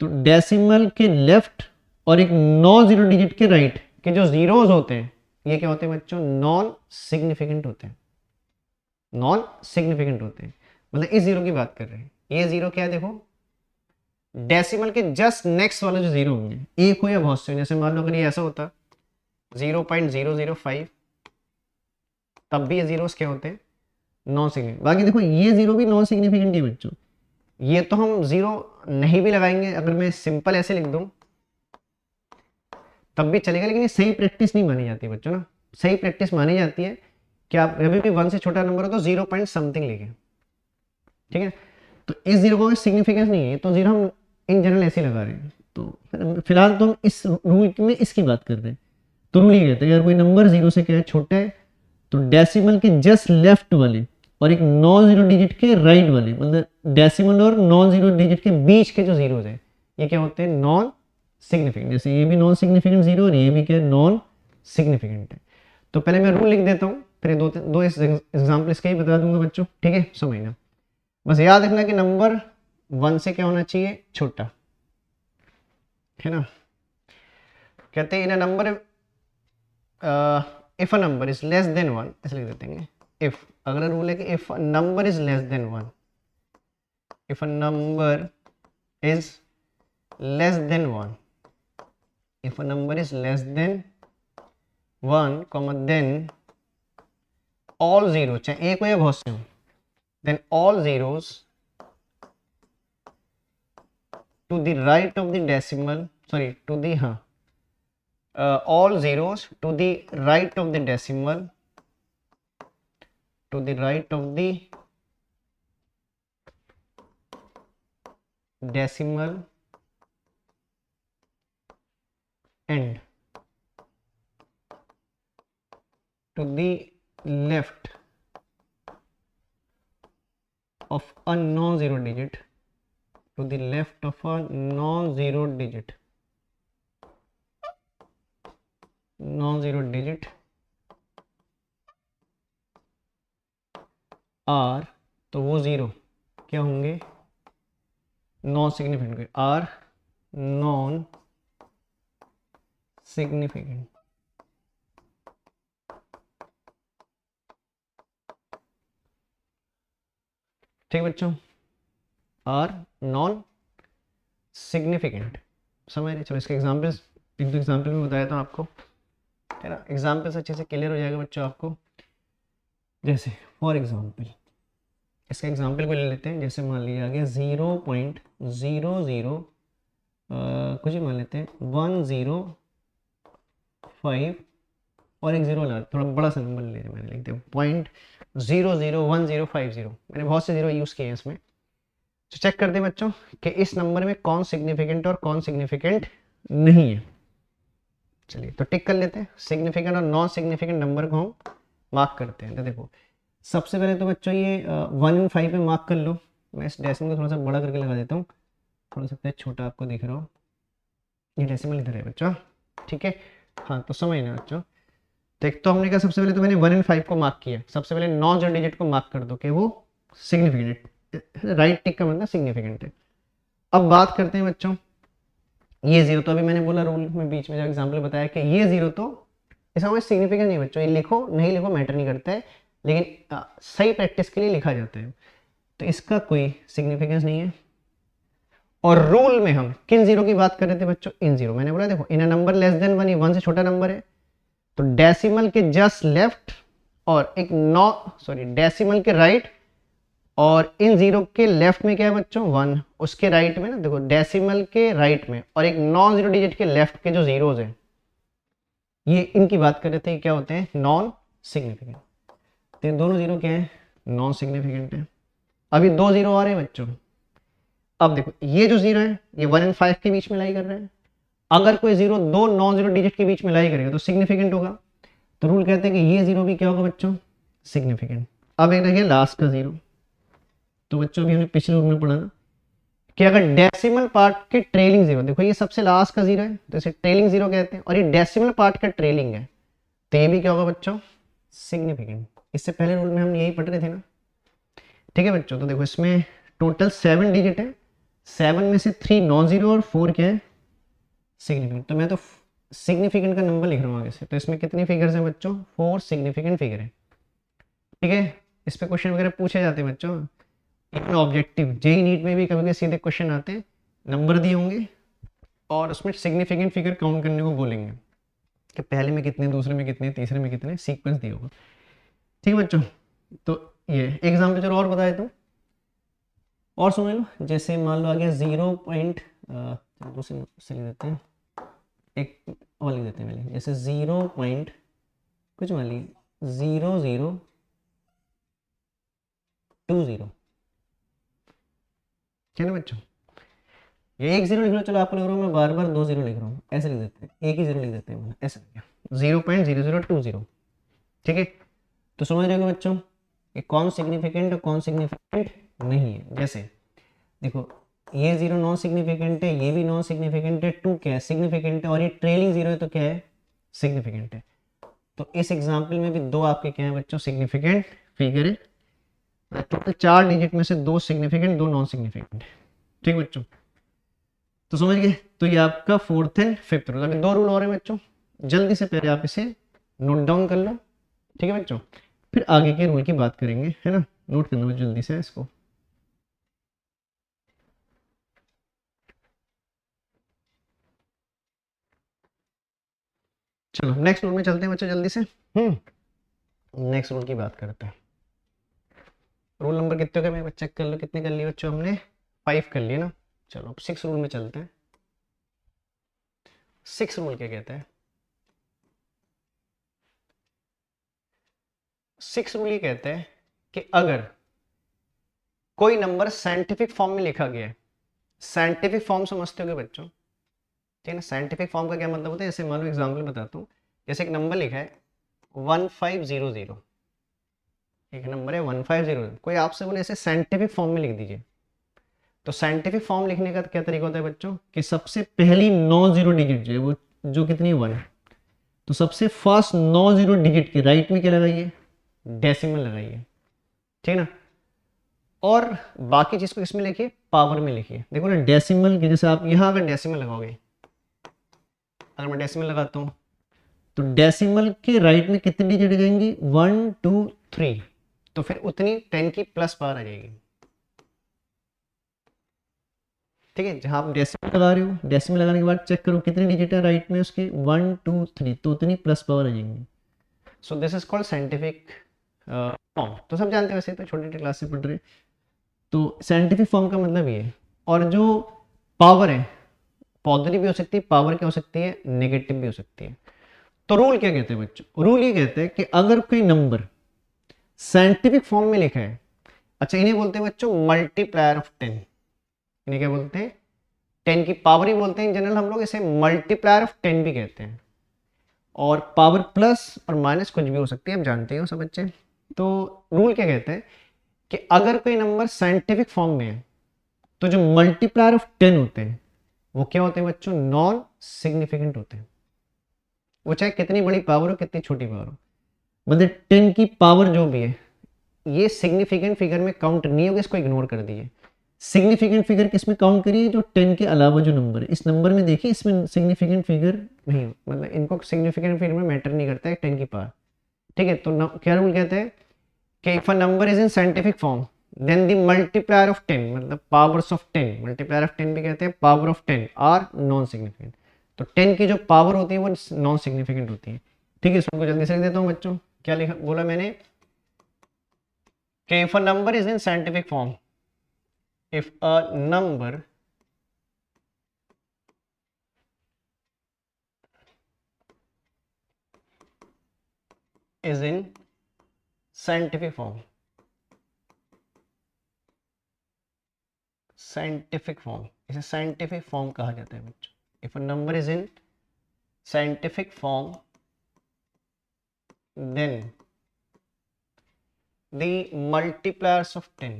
तो डेसिमल के लेफ्ट और एक नॉन जीरो डिजिट के राइट के जो जीरोज होते हैं ये क्या होते हैं बच्चों, नॉन सिग्निफिकेंट होते हैं। नॉन सिग्निफिकेंट होते हैं, मतलब इस जीरो की बात कर रहे हैं। ये जीरो क्या है, देखो डेसिमल के जस्ट नेक्स्ट वाले जो जीरो होंगे, एक हो या बहुत से, जैसे मान लो अगर ये ऐसा होता 0.005, तब भी ये जीरोस क्या होते हैं, नॉन सिग्निफिकेंट। बाकी देखो ये जीरो भी नॉन सिग्निफिकेंट है बच्चों, ये तो हम जीरो नहीं भी लगाएंगे, अगर मैं सिंपल ऐसे लिख दूं तब भी चलेगा, लेकिन ये सही प्रैक्टिस नहीं मानी जाती बच्चों ना। सही प्रैक्टिस मानी जाती है कि आप कभी भी 1 से छोटा नंबर हो तो 0 पॉइंट समथिंग लिखें, ठीक है। तो इस जीरो को सिग्निफिकेंस नहीं है, तो जीरो हम इन जनरल ऐसे लगा रहे हैं। तो फिलहाल तो हम इस रूल में इसकी बात कर रहे हैं। तो रूल ये कहते हैं अगर कोई नंबर जीरो से क्या है छोटा है, तो डेसिमल के जस्ट लेफ्ट वाले और एक नॉन जीरो डिजिट के राइट वाले, मतलब डेसिमल और नॉन जीरो डिजिट के बीच के जो जीरोज है ये क्या होते हैं, नॉन सिग्निफिकेंट। जैसे ये भी नॉन सिग्निफिकेंट जीरो और ये भी क्या है, नॉन सिग्निफिकेंट है। तो पहले मैं रूल लिख देता हूँ, फिर दो एग्जाम्पल इसके ही बता दूंगा बच्चों, ठीक है, समझना। बस याद रखना कि नंबर 1 से क्या होना चाहिए, छोटा, है ना। कहते हैं in a number if a number is less than 1, ऐसे लिख देते हैं। इफ, अगला रूल है कि if a number is less than 1, if a number is less than 1, if a number is less than 1 comma then all zero, चाहे एक हो या बहुत से हो, then all zeros to the right of the decimal, sorry to the all zeros to the right of the decimal, to the right of the decimal end, to the left of a non-zero digit, to the left of a non-zero digit, non-zero digit are, तो वो zero क्या होंगे, non significant, are non significant. ठीक बच्चों, are non significant, समझ रहे। चलो इसके एग्जाम्पल्स, एक दो एग्जाम्पल में बताया था आपको, है ना। एग्जाम्पल्स अच्छे से क्लियर हो जाएगा बच्चों आपको। जैसे फॉर एग्जाम्पल इसका एग्जाम्पल को ले लेते हैं, जैसे मान लिया गया 0.00 कुछ ही मान लेते हैं 105 और एक जीरो ला, थोड़ा बड़ा सा नंबर ले लिया मैंने, लिखते हैं 0.001050, मैंने बहुत से जीरो यूज़ किए हैं इसमें। तो चेक करते हैं बच्चों कि इस नंबर में कौन सिग्निफिकेंट और कौन सिग्निफिकेंट नहीं है। चलिए तो टिक कर लेते हैं, सिग्निफिकेंट और नॉन सिग्निफिकेंट नंबर को हम मार्क करते हैं। तो देखो सबसे पहले तो बच्चों ये 1 इन 5 में मार्क कर लो। मैं इस डेसिमल को थोड़ा सा बड़ा करके लगा देता हूँ, थोड़ा सा छोटा आपको दिख रहा हो, ये डेसिमल इधर है बच्चों, ठीक है। हाँ तो समझना बच्चों, तो एक तो हमने कहा सबसे पहले तो मैंने 1 इन 5 को मार्क किया, सबसे पहले नॉन जीरो डिजिट को मार्क कर दो कि वो सिग्निफिकेंट, राइट टिक का मतलब सिग्निफिकेंट है। अब बात करते हैं बच्चों ये जीरो, तो अभी मैंने बोला रूल में बीच में जब एग्जाम्पल बताया कि ये जीरो तो इसका कोई सिग्निफिकेंस नहीं बच्चों, ये लिखो नहीं लिखो मैटर नहीं करता है, लेकिन सही प्रैक्टिस के लिए लिखा जाता है, तो इसका कोई सिग्निफिकेंस नहीं है। और रूल में हम किन जीरो की बात कर रहे थे बच्चों, इन जीरो। मैंने बोला देखो इन नंबर लेस देन 1, ये 1 से छोटा नंबर है, तो डेसिमल के जस्ट लेफ्ट और एक डेसिमल के राइट, और इन जीरो के लेफ्ट में क्या है बच्चों 1, उसके राइट में ना देखो डेसिमल के राइट में और एक नॉन जीरो डिजिट के लेफ्ट के जो जीरोज हैं ये इनकी बात कर रहे थे, क्या होते हैं, नॉन सिग्निफिकेंट। तो दोनों जीरो क्या है, नॉन सिग्निफिकेंट है। अभी दो जीरो आ रहे हैं बच्चों, अब देखो ये जो जीरो है ये 1 और 5 के बीच में लाई कर रहे हैं, अगर कोई जीरो दो नॉन जीरो डिजिट के बीच में लाई करेगा तो सिग्निफिकेंट होगा। तो रूल कहते हैं कि ये जीरो भी क्या होगा बच्चों, सिग्निफिकेंट। अब एक देखिए लास्ट का जीरो, तो बच्चों अभी हमने पिछले रूल में पढ़ा ना कि अगर डेसिमल पार्ट के ट्रेलिंग जीरो, देखो ये सबसे लास्ट का जीरो है तो इसे ट्रेलिंग जीरो कहते हैं, और ये डेसिमल पार्ट का ट्रेलिंग है तो ये भी क्या होगा बच्चों, सिग्निफिकेंट। इससे पहले रूल में हम यही पढ़ रहे थे ना, ठीक है बच्चों। तो देखो इसमें टोटल 7 डिजिट है, 7 में से 3 नॉन जीरो और 4 क्या है, सिग्निफिकेंट। तो मैं तो सिग्निफिकेंट का नंबर लिख रहा हूँ आगे से। तो इसमें कितने फिगर्स हैं बच्चों, 4 सिग्निफिकेंट फिगर है, ठीक है। इस पे क्वेश्चन वगैरह पूछे जाते हैं बच्चों, इतना ऑब्जेक्टिव जेई नीट में भी कभी कभी सीधे क्वेश्चन आते हैं, नंबर दिए होंगे और उसमें सिग्निफिकेंट फिगर काउंट करने को बोलेंगे कि पहले में कितने, दूसरे में कितने, तीसरे में कितने, सीक्वेंस दिया होगा, ठीक है बच्चों। तो ये एग्जाम्पल चलो और बताए तो और सुन लो, जैसे मान लो आ गया 0 दूसरे से लिख देते हैं, एक और लिख देते हैं पहले, जैसे 0 पॉइंट कुछ मान लीजिए 0020, क्या ना बच्चों, ये एक जीरो लिख लो, चलो आपको लिख रहा हूँ मैं बार बार 2 जीरो लिख रहा हूँ, ऐसे लिख देते हैं, एक ही जीरो लिख देते हैं, ऐसा 0.0020, ठीक है। तो समझ रहे हो बच्चों कि कौन सिग्निफिकेंट और कौन सिग्निफिकेंट नहीं है। जैसे देखो ये जीरो नॉन सिग्निफिकेंट है, ये भी नॉन सिग्निफिकेंट है, 2 क्या है, सिग्निफिकेंट है, और ये ट्रेलिंग जीरो है तो क्या है, सिग्निफिकेंट है। तो इस एग्जाम्पल में भी 2 आपके क्या है बच्चों, सिग्निफिकेंट फिगर है। टोटल 4 डिजिट में से 2 सिग्निफिकेंट, 2 नॉन सिग्निफिकेंट, ठीक बच्चों। तो समझ गए, तो ये आपका 4th एंड 5th रूल। अभी 2 रूल और हैं बच्चों, जल्दी से पहले आप इसे नोट डाउन कर लो, ठीक है बच्चों, फिर आगे के रूल की बात करेंगे, है ना। नोट करना जल्दी से इसको। चलो नेक्स्ट रूल में चलते हैं बच्चों जल्दी से। नेक्स्ट रूल की बात करते हैं। रूल नंबर कितने का, मैं चेक कर लो कितने कर लिए बच्चों हमने, 5 कर लिए ना। चलो अब 6 रूल में चलते हैं। 6 रूल क्या कहता है, 6 रूल ये कहता है कि अगर कोई नंबर साइंटिफिक फॉर्म में लिखा गया है, साइंटिफिक फॉर्म समझते हो बच्चों, ठीक है ना। साइंटिफिक फॉर्म का क्या मतलब होता है, जैसे मान लो एग्जाम्पल बताता हूँ, जैसे एक नंबर लिखा है 1500, एक नंबर है 1500, कोई आपसे बोले ऐसे साइंटिफिक फॉर्म में लिख दीजिए, तो साइंटिफिक फॉर्म लिखने का क्या तरीका होता है बच्चों, कि सबसे पहली 9 जीरो डिजिट जो है वो जो कितनी 1 है, तो सबसे फर्स्ट 9 जीरो डिजिट के राइट में क्या लगाइए, डेसिमल लगाइए, ठीक है ना। और बाकी चीज को इसमें लिखिए, पावर में लिखिए। देखो ना डेसिमल के, जैसे आप यहां अगर डेसिमल लगाओगे, अगर मैं डेसिमल लगाता हूं तो डेसिमल के राइट में कितनी डिजिट जाएंगी, 1 2 3, तो फिर उतनी 10 की प्लस पावर आ जाएगी, ठीक है। जहां आप डेसिमल लगा रहे हो, डेसिमल लगाने के बाद चेक करो कितनी डिजिट है राइट में उसके, 1 2 3, तो उतनी प्लस पावर आ जाएंगी। So this is called scientific form. तो सब जानते हैं वैसे, तो छोटी छोटी क्लास से पढ़ रहे, तो साइंटिफिक फॉर्म का मतलब ये है। और जो पावर है, पॉजिटिव भी हो सकती है, पावर क्या हो सकती है, नेगेटिव भी हो सकती है। तो रूल क्या कहते हैं बच्चों, रूल ये कहते हैं कि अगर कोई नंबर साइंटिफिक फॉर्म में लिखा है, अच्छा इन्हें बोलते हैं बच्चों मल्टीप्लायर ऑफ 10, इन्हें क्या बोलते हैं, 10 की पावर ही बोलते हैं जनरल हम लोग, इसे मल्टीप्लायर ऑफ 10 भी कहते हैं। और पावर प्लस और माइनस कुछ भी हो सकती है, आप जानते हो सब बच्चे। तो रूल क्या कहते हैं कि अगर कोई नंबर साइंटिफिक फॉर्म में है तो जो मल्टीप्लायर ऑफ 10 होते हैं वो क्या होते हैं बच्चों, नॉन सिग्निफिकेंट होते हैं। वो चाहे कितनी बड़ी पावर हो, कितनी छोटी पावर हो, मतलब 10 की पावर जो भी है ये सिग्निफिकेंट फिगर में काउंट नहीं होगा, इसको इग्नोर कर दीजिए। सिग्निफिकेंट फिगर किस में काउंट करिए, जो 10 के अलावा जो नंबर है, इस नंबर में देखिए इसमें सिग्निफिकेंट फिगर नहीं, मतलब इनको सिग्निफिकेंट फिगर में मैटर नहीं करता है 10 की पावर, ठीक है। तो क्या रूल कहते हैं कि if a number is in scientific form then the multiplier of 10, मतलब पावर्स ऑफ 10, मल्टीप्लायर ऑफ 10 भी कहते हैं, power of 10 are non significant. तो 10 की जो पावर होती है वो नॉन सिग्निफिकेंट होती है, ठीक है। इसको जल्दी से लिख देता हूँ बच्चों, क्या लिखा बोला मैंने कि if a number is in scientific form, if a number is in scientific form, scientific form, इसे साइंटिफिक फॉर्म कहा जाता है बच्चों। If a number is in scientific form then the multipliers of 10,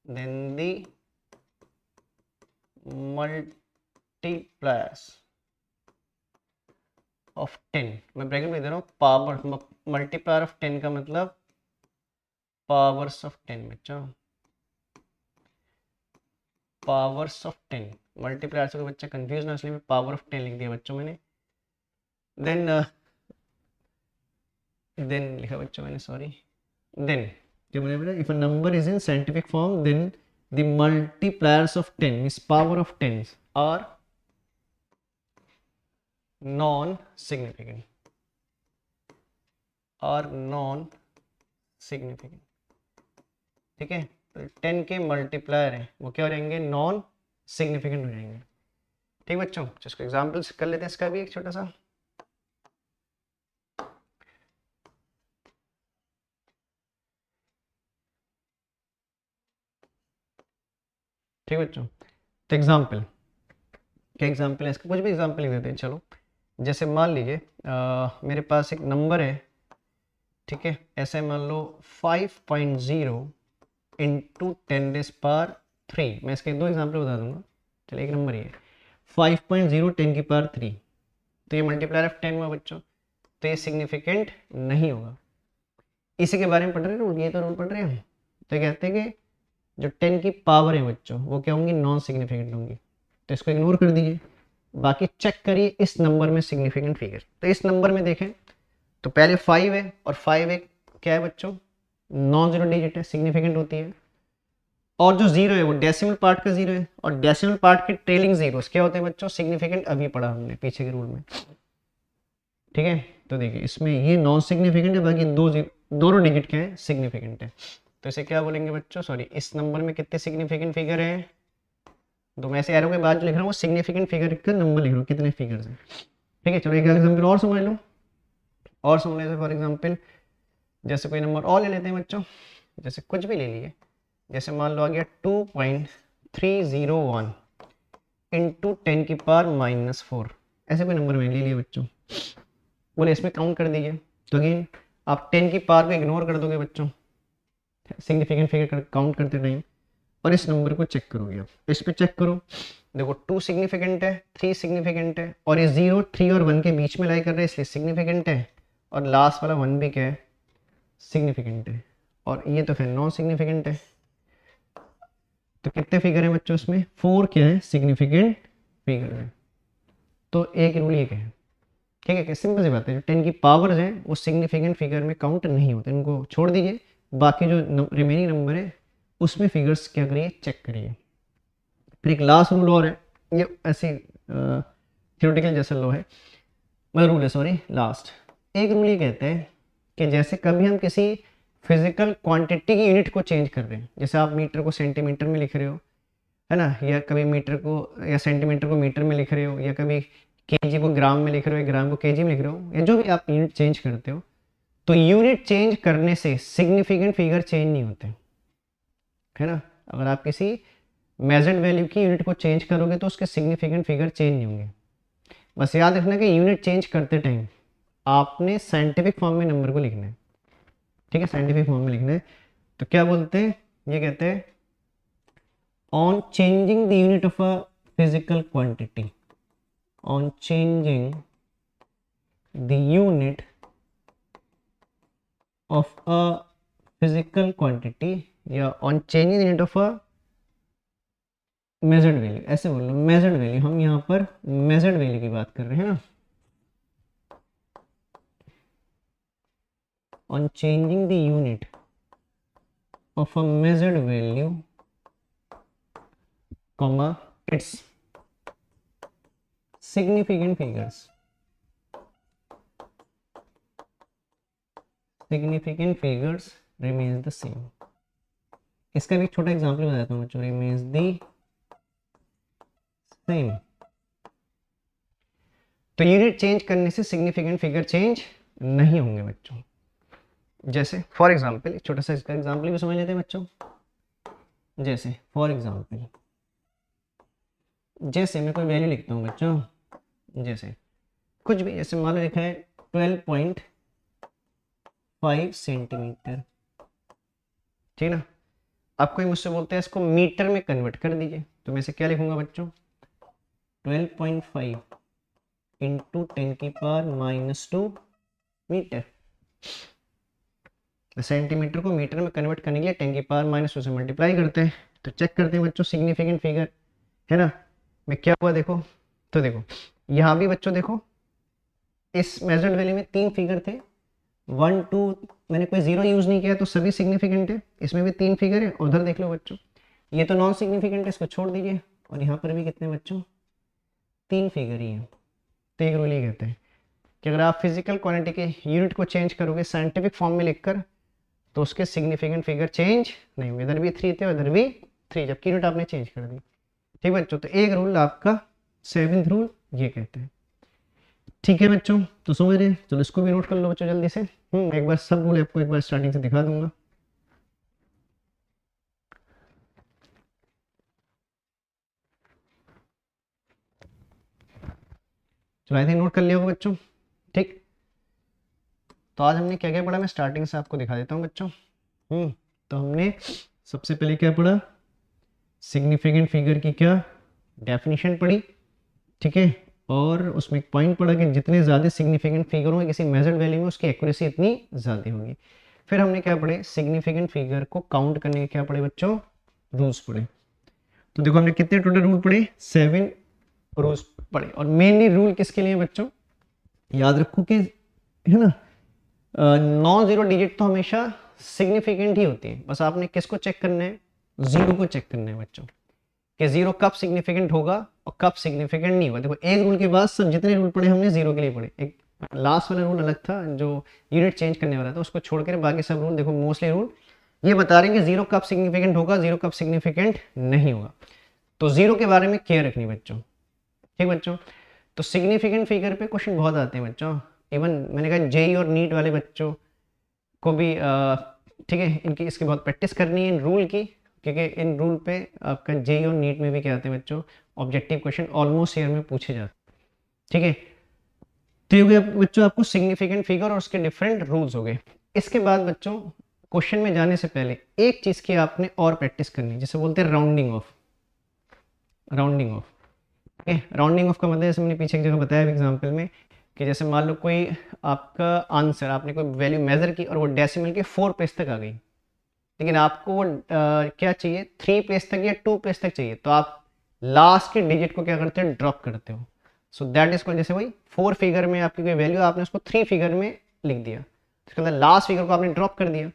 then the multipliers of 10, मैं bracket में दे रहा हूँ power, multiplier of 10 का मतलब पावर्स ऑफ 10 बच्चों, पावर्स ऑफ 10, मल्टीप्लायर से कोई बच्चा कंफ्यूज ना, इसलिए मैं पावर ऑफ 10 लिख दिया बच्चों मैंने। देन लिखा बच्चों मैंने, सॉरी, देन क्या बोला, if a number is in scientific form then the multipliers of 10 means power of 10 are non significant, are non significant, ठीक है। तो 10 के मल्टीप्लायर हैं वो क्या हो जाएंगे, नॉन सिग्निफिकेंट हो जाएंगे, ठीक बच्चों। जिसको एग्जाम्पल्स कर लेते हैं इसका भी एक छोटा सा, ठीक बच्चों। तो एग्जाम्पल, क्या एग्जाम्पल है इसका, कुछ भी एग्जाम्पल लिख देते हैं चलो। जैसे मान लीजिए मेरे पास एक नंबर है, ठीक है, ऐसे मान लो 5.0 इंटू 10⁻3, मैं इसके दो एग्जाम्पल बता दूंगा, चलिए एक नंबर ही है 5.0 10⁻3, तो ये मल्टीप्लायर ऑफ 10 हुआ बच्चों, तो ये सिग्निफिकेंट नहीं होगा। इसी के बारे में पढ़ रहे हैं रूल, ये तो रूल पढ़ रहे हैं हम। तो कहते हैं कि जो 10 की पावर है बच्चों वो क्या होंगी, नॉन सिग्निफिकेंट होंगी, तो इसको इग्नोर कर दीजिए। बाकी चेक करिए इस नंबर में सिग्निफिकेंट फिगर, तो इस नंबर में देखें तो पहले 5 है, और 5 एक क्या है बच्चों, नॉन जीरो डिजिट है, सिग्निफिकेंट होती है। और जो जीरो है वो डेसिमल पार्ट का जीरो है, और डेसिमल पार्ट के ट्रेलिंग जीरोस क्या होते हैं बच्चों, सिग्निफिकेंट, अभी पढ़ा हमने पीछे के रूल में, ठीक है। तो देखिए इसमें ये नॉन सिग्निफिकेंट है, बाकी दोनों डिजिट क्या है, सिग्निफिकेंट है। तो इसे क्या बोलेंगे बच्चों, सॉरी, इस नंबर में कितने सिग्निफिकेंट फिगर है, तो मैं ऐसे एरो के बाद जो लिख रहा हूँ सिग्निफिकेंट फिगर का नंबर लिख रहा हूँ, कितने फिगर्स हैं, ठीक है। चलो एक एग्जाम्पल और समझ लो, और समझ लेते फॉर एग्जाम्पल, जैसे कोई नंबर और ले लेते हैं बच्चों, जैसे कुछ भी ले लिए, जैसे मान लो आ गया 2.301 इंटू 10⁻⁻4, ऐसे कोई नंबर मैंने ले लिया बच्चों, बोले इसमें काउंट कर दीजिए। तो अगेन आप 10 की पावर को इग्नोर कर दोगे बच्चों सिग्निफिकेंट फिगर काउंट करते टाइम, और इस नंबर को चेक करोगे, आप इस पे चेक करो, देखो 2 सिग्निफिकेंट है, 3 सिग्निफिकेंट है, और ये 0 3 और 1 के बीच में लाई कर रहे हैं इसलिए सिग्निफिकेंट है, और लास्ट वाला 1 भी क्या है, सिग्निफिकेंट है, और ये तो फिर नॉन सिग्निफिकेंट है। तो कितने फिगर है बच्चों इसमें, 4 क्या है, सिग्निफिकेंट फिगर है। तो एक रूल ये है, ठीक है, सिंपल सी बात है, जो 10 की पावर्स हैं वो सिग्निफिकेंट फिगर में काउंट नहीं होते, इनको छोड़ दीजिए, बाकी जो रिमेनिंग नंबर है उसमें फिगर्स क्या करिए, चेक करिए। फिर एक लास्ट रूल और है, ये ऐसे थियोरेटिकल जैसा लो है, मतलब रूल है सॉरी, लास्ट एक रूल ये कहते हैं कि जैसे कभी हम किसी फिजिकल क्वांटिटी की यूनिट को चेंज कर रहे हैं, जैसे आप मीटर को सेंटीमीटर में लिख रहे हो, है ना, या कभी मीटर को या सेंटीमीटर को मीटर में लिख रहे हो, या कभी केजी को ग्राम में लिख रहे हो, या ग्राम को केजी में लिख रहे हो, या जो भी आप यूनिट चेंज करते हो, तो यूनिट चेंज करने से सिग्निफिकेंट फिगर चेंज नहीं होते, है ना। अगर आप किसी मेजर्ड वैल्यू की यूनिट को चेंज करोगे तो उसके सिग्निफिकेंट फिगर चेंज नहीं होंगे। बस याद रखना कि यूनिट चेंज करते टाइम आपने साइंटिफिक फॉर्म में नंबर को लिखना है, ठीक है, साइंटिफिक फॉर्म में लिखना है। तो क्या बोलते हैं, ये कहते हैं on changing the unit of a physical quantity, on changing the unit of a physical quantity, या on changing the unit of a measured value, ऐसे बोल लो मेजर्ड वैल्यू, हम यहाँ पर मेजर्ड वैल्यू की बात कर रहे हैं ना, on changing the unit of a measured value comma its significant figures, significant figures remains the same। इसका भी एक छोटा एग्जांपल बताता हूँ बच्चों, remains the same। तो यूनिट चेंज करने से सिग्निफिकेंट फिगर चेंज नहीं होंगे बच्चों। जैसे फॉर एग्जांपल एक छोटा सा इसका एग्जांपल भी समझ लेते हैं बच्चों, जैसे फॉर एग्जांपल, जैसे मैं कोई वैल्यू लिखता हूँ बच्चों, जैसे कुछ भी, जैसे मान लो लिखा है 12.5 सेंटीमीटर, ठीक ना। अब कोई मुझसे बोलते हैं इसको मीटर में कन्वर्ट कर दीजिए, तो मैं इसे क्या लिखूंगा बच्चों, 12.5 इंटू 10⁻⁻2 मीटर। सेंटीमीटर को मीटर में कन्वर्ट करने के लिए 10⁻⁻2 से मल्टीप्लाई करते हैं। तो चेक करते हैं बच्चों सिग्निफिकेंट फिगर है ना, में क्या हुआ देखो। तो देखो यहाँ भी बच्चों देखो इस मेजर्ड वैल्यू में 3 फिगर थे, 1 2, मैंने कोई जीरो यूज नहीं किया तो सभी सिग्निफिकेंट है। इसमें भी 3 फिगर है, उधर देख लो बच्चों ये तो नॉन सिग्निफिकेंट है, इसको छोड़ दीजिए। और यहाँ पर भी कितने बच्चों, 3 फिगर ही है। तो एक रूल ये कहते हैं कि अगर आप फिजिकल क्वांटिटी के यूनिट को चेंज करोगे साइंटिफिक फॉर्म में लिखकर तो उसके सिग्निफिकेंट फिगर चेंज नहीं होंगे। इधर भी 3 थे उधर भी 3, जबकि यूनिट आपने चेंज कर दी। ठीक बच्चों, तो एक रूल आपका 7th रूल ये कहते हैं। ठीक है बच्चों, तो समझ रहे हैं, चलो इसको भी नोट कर लो बच्चों जल्दी से। एक बार सब रूल आपको एक बार स्टार्टिंग से दिखा दूंगा। चलो आई थिंक नोट कर लिया होगा बच्चों। ठीक, तो आज हमने क्या क्या पढ़ा, मैं स्टार्टिंग से आपको दिखा देता हूँ बच्चों। तो हमने सबसे पहले क्या पढ़ा, सिग्निफिकेंट फिगर की क्या डेफिनेशन पढ़ी। ठीक है, और उसमें एक पॉइंट पढ़ा कि जितने ज़्यादा सिग्निफिकेंट फिगर होंगे किसी मेजर्ड वैल्यू में उसकी एक्यूरेसी इतनी ज़्यादा होगी। फिर हमने क्या पढ़े, सिग्निफिकेंट फिगर को काउंट करने के क्या पढ़े बच्चों, रूल्स पढ़े। तो देखो हमने कितने टोटल रूल पढ़े, 7 रूल्स पढ़े। और मेनली रूल किसके लिए बच्चों, याद रखो कि है ना, नॉन जीरो डिजिट तो हमेशा सिग्निफिकेंट ही होती है। बस आपने किसको चेक करना है, जीरो को चेक करना है बच्चों, कि जीरो कब सिग्निफिकेंट होगा और कब सिग्निफिकेंट नहीं होगा। देखो एक रूल के बाद सब जितने रूल पढ़े हमने जीरो के लिए पढ़े। एक लास्ट वाला रूल अलग था जो यूनिट चेंज करने वाला था, उसको छोड़कर बाकी सब रूल देखो मोस्टली रूल ये बता रहे हैं कि जीरो कब सिग्निफिकेंट होगा, जीरो कब सिग्निफिकेंट नहीं होगा। तो जीरो के बारे में केयर रखनी बच्चों। ठीक बच्चों, तो सिग्निफिकेंट फिगर पे क्वेश्चन बहुत आते हैं बच्चों। इवन मैंने कहा जेई और नीट वाले बच्चों को भी ठीक है, इनकी इसकी बहुत प्रैक्टिस करनी है इन रूल की, क्योंकि इन रूल पे आपका जेई और नीट में भी क्या आते हैं बच्चों, ऑब्जेक्टिव क्वेश्चन ऑलमोस्ट ईयर में पूछे जाते हैं। ठीक है, तो ये हो गया बच्चों आपको सिग्निफिकेंट फिगर और उसके डिफरेंट रूल्स हो गए। इसके बाद बच्चों क्वेश्चन में जाने से पहले एक चीज की आपने और प्रैक्टिस करनी है, जिसे बोलते हैं rounding off. Rounding off, rounding off का मतलब जैसे मैंने पीछे एक जगह बताया एग्जाम्पल में कि जैसे मान लो कोई आपका आंसर आपने कोई वैल्यू मेजर की और वो डेसिमल के 4 प्लेस तक आ गई, लेकिन आपको वो क्या चाहिए, 3 प्लेस तक या 2 प्लेस तक चाहिए, तो आप लास्ट के डिजिट को क्या करते हो, ड्रॉप करते हो। सो दैट इज कॉल्ड, जैसे वही 4 फिगर में आपकी कोई वैल्यू आपने उसको 3 फिगर में लिख दिया, इसका मतलब लास्ट फिगर को आपने ड्रॉप कर दिया।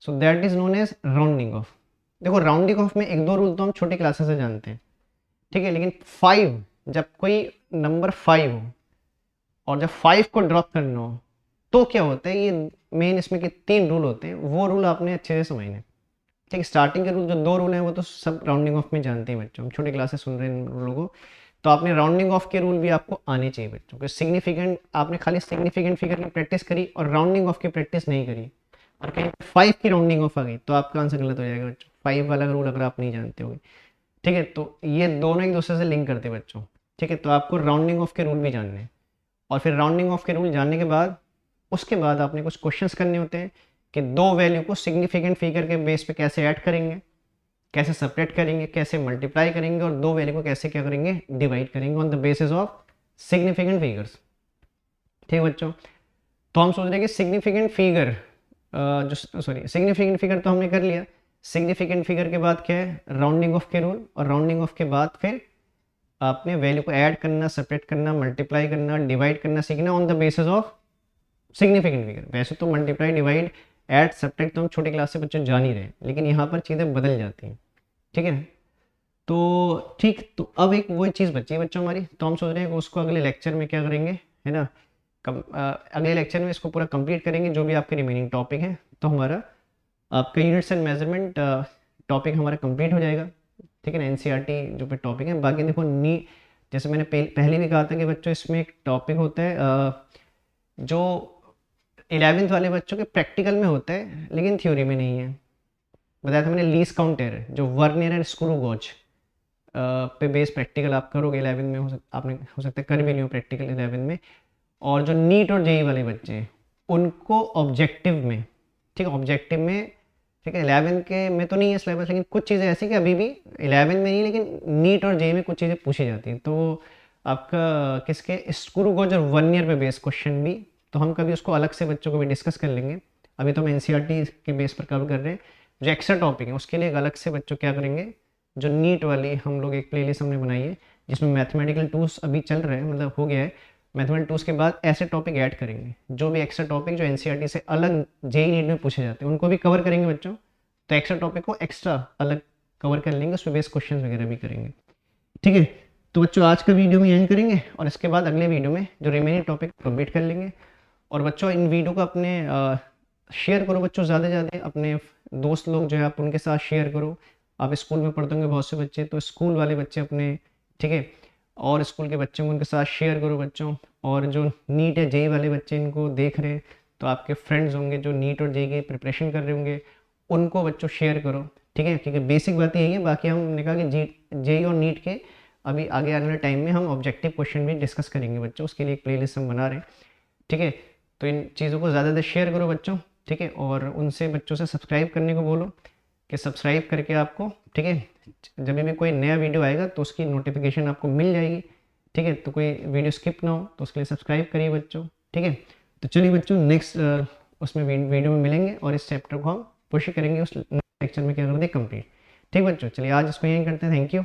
So that is known as rounding off. देखो राउंडिंग ऑफ में 1-2 रूल तो हम छोटी क्लासेस से जानते हैं, ठीक है, लेकिन 5, जब कोई नंबर 5 हो और जब 5 को ड्रॉप करना हो तो क्या होता है, ये मेन इसमें के 3 रूल होते हैं, वो रूल आपने अच्छे से समझने। ठीक, स्टार्टिंग के रूल जो 2 रूल हैं वो तो सब राउंडिंग ऑफ में जानते हैं बच्चों, हम छोटी क्लासेस सुन रहे हैं इन रूलों को, तो आपने राउंडिंग ऑफ के रूल भी आपको आने चाहिए बच्चों। क्योंकि सिग्निफिकेंट आपने खाली सिग्निफिकेंट फिगर की प्रैक्टिस करी और राउंडिंग ऑफ की प्रैक्टिस नहीं करी और कहीं 5 की राउंडिंग ऑफ आ गई तो आपका आंसर गलत हो जाएगा बच्चों, 5 वाला रूल अगर आप नहीं जानते होगे। ठीक है, तो ये दोनों एक दूसरे से लिंक करते हैं बच्चों। ठीक है, तो आपको राउंडिंग ऑफ के रूल भी जानने हैं, और फिर राउंडिंग ऑफ के रूल जानने के बाद उसके बाद आपने कुछ क्वेश्चंस करने होते हैं कि 2 वैल्यू को सिग्निफिकेंट फिगर के बेस पे कैसे ऐड करेंगे, कैसे सेपरेट करेंगे, कैसे मल्टीप्लाई करेंगे, और 2 वैल्यू को कैसे क्या करेंगे, डिवाइड करेंगे on the basis of significant figures. ठीक बच्चों, तो हम सोच रहे हैं कि सिग्निफिकेंट फिगर जो सॉरी सिग्निफिकेंट फिगर तो हमने कर लिया, सिग्निफिकेंट फिगर के बाद क्या है, राउंडिंग ऑफ के रूल, और राउंडिंग ऑफ के बाद फिर आपने वैल्यू को ऐड करना, सेपरेट करना, मल्टीप्लाई करना, डिवाइड करना सीखना on the basis of significant figure. वैसे तो मल्टीप्लाई, डिवाइड, ऐड, सब्ट्रैक्ट तो हम छोटी क्लास से बच्चे जान ही रहे हैं, लेकिन यहाँ पर चीज़ें बदल जाती हैं। ठीक है, तो ठीक, तो अब एक वही चीज़ बची है बच्चों हमारी, तो हम सोच रहे हैं कि उसको अगले लेक्चर में क्या करेंगे, है ना, अगले लेक्चर में इसको पूरा कंप्लीट करेंगे जो भी आपके रिमेनिंग टॉपिक हैं। तो हमारा आपका यूनिट्स एंड मेजरमेंट टॉपिक हमारा कंप्लीट हो जाएगा। ठीक है ना, एनसीईआरटी जो पे टॉपिक है। बाकी देखो जैसे मैंने पहले भी कहा था कि बच्चों इसमें एक टॉपिक होता है जो 11th वाले बच्चों के प्रैक्टिकल में होता है लेकिन थ्योरी में नहीं है। बताया था मैंने, लीस्ट काउंट एरर, जो वर्नियर एंड स्क्रू गॉज पे बेस प्रैक्टिकल आप करोगे 11 में, आपने हो सकता है कर भी नहीं हो प्रैक्टिकल 11 में। और जो नीट और जेई वाले बच्चे हैं उनको ऑब्जेक्टिव में, ठीक है, ऑब्जेक्टिव में ठीक है। 11 के में तो नहीं है सिलेबस, लेकिन कुछ चीज़ें ऐसी कि अभी भी 11 में नहीं, लेकिन नीट और जेईई में कुछ चीज़ें पूछी जाती हैं। तो आपका किसके स्क्रू गॉज और 1 ईयर पे बेस क्वेश्चन भी, तो हम कभी उसको अलग से बच्चों को भी डिस्कस कर लेंगे। अभी तो हम एनसीईआरटी के बेस पर कवर कर रहे हैं। जो एक्स्ट्रा टॉपिक है उसके लिए एक अलग से बच्चों क्या करेंगे, जो नीट वाली हम लोग एक प्लेलिस्ट हमने बनाई है जिसमें मैथमेटिकल टूल्स अभी चल रहे हैं, मतलब हो गया है। मैथमेटिकल टूल्स के बाद ऐसे टॉपिक ऐड करेंगे, जो भी एक्स्ट्रा टॉपिक जो एनसीईआरटी से अलग जेईई नीट में पूछे जाते हैं उनको भी कवर करेंगे बच्चों। तो एक्स्ट्रा टॉपिक को एक्स्ट्रा अलग कवर कर लेंगे, उस पर बेस्ड क्वेश्चन वगैरह भी करेंगे। ठीक है। तो बच्चों आज का वीडियो में एंड करेंगे और इसके बाद अगले वीडियो में जो रिमेनिंग टॉपिक कंप्लीट कर लेंगे। और बच्चों इन वीडियो को अपने शेयर करो बच्चों, ज़्यादा से ज़्यादा अपने दोस्त लोग जो है आप उनके साथ शेयर करो। आप स्कूल में पढ़ते होंगे बहुत से बच्चे, तो स्कूल वाले बच्चे अपने, ठीक है, और स्कूल के बच्चों को उनके साथ शेयर करो बच्चों। और जो नीट या जेईई वाले बच्चे इनको देख रहे हैं, तो आपके फ्रेंड्स होंगे जो नीट और जेईई की प्रिपरेशन कर रहे होंगे, उनको बच्चों शेयर करो। ठीक है, क्योंकि बेसिक बात यही है। बाकी हमने कहा कि जेईई और नीट के अभी आगे आने वाले टाइम में हम ऑब्जेक्टिव क्वेश्चन भी डिस्कस करेंगे बच्चों, उसके लिए एक प्लेलिस्ट हम बना रहे हैं। ठीक है, तो इन चीज़ों को ज़्यादा शेयर करो बच्चों। ठीक है, और उनसे बच्चों से सब्सक्राइब करने को बोलो कि सब्सक्राइब करके आपको, ठीक है, जब भी कोई नया वीडियो आएगा तो उसकी नोटिफिकेशन आपको मिल जाएगी। ठीक है, तो कोई वीडियो स्किप ना हो तो उसके लिए सब्सक्राइब करिए बच्चों। ठीक है, तो चलिए बच्चों नेक्स्ट उसमें वीडियो में मिलेंगे और इस चैप्टर को हम कोशिश करेंगे उस लेक्चर में क्या कर दे कंप्लीट। ठीक बच्चों, चलिए आज इसको यहीं करते हैं। Thank you.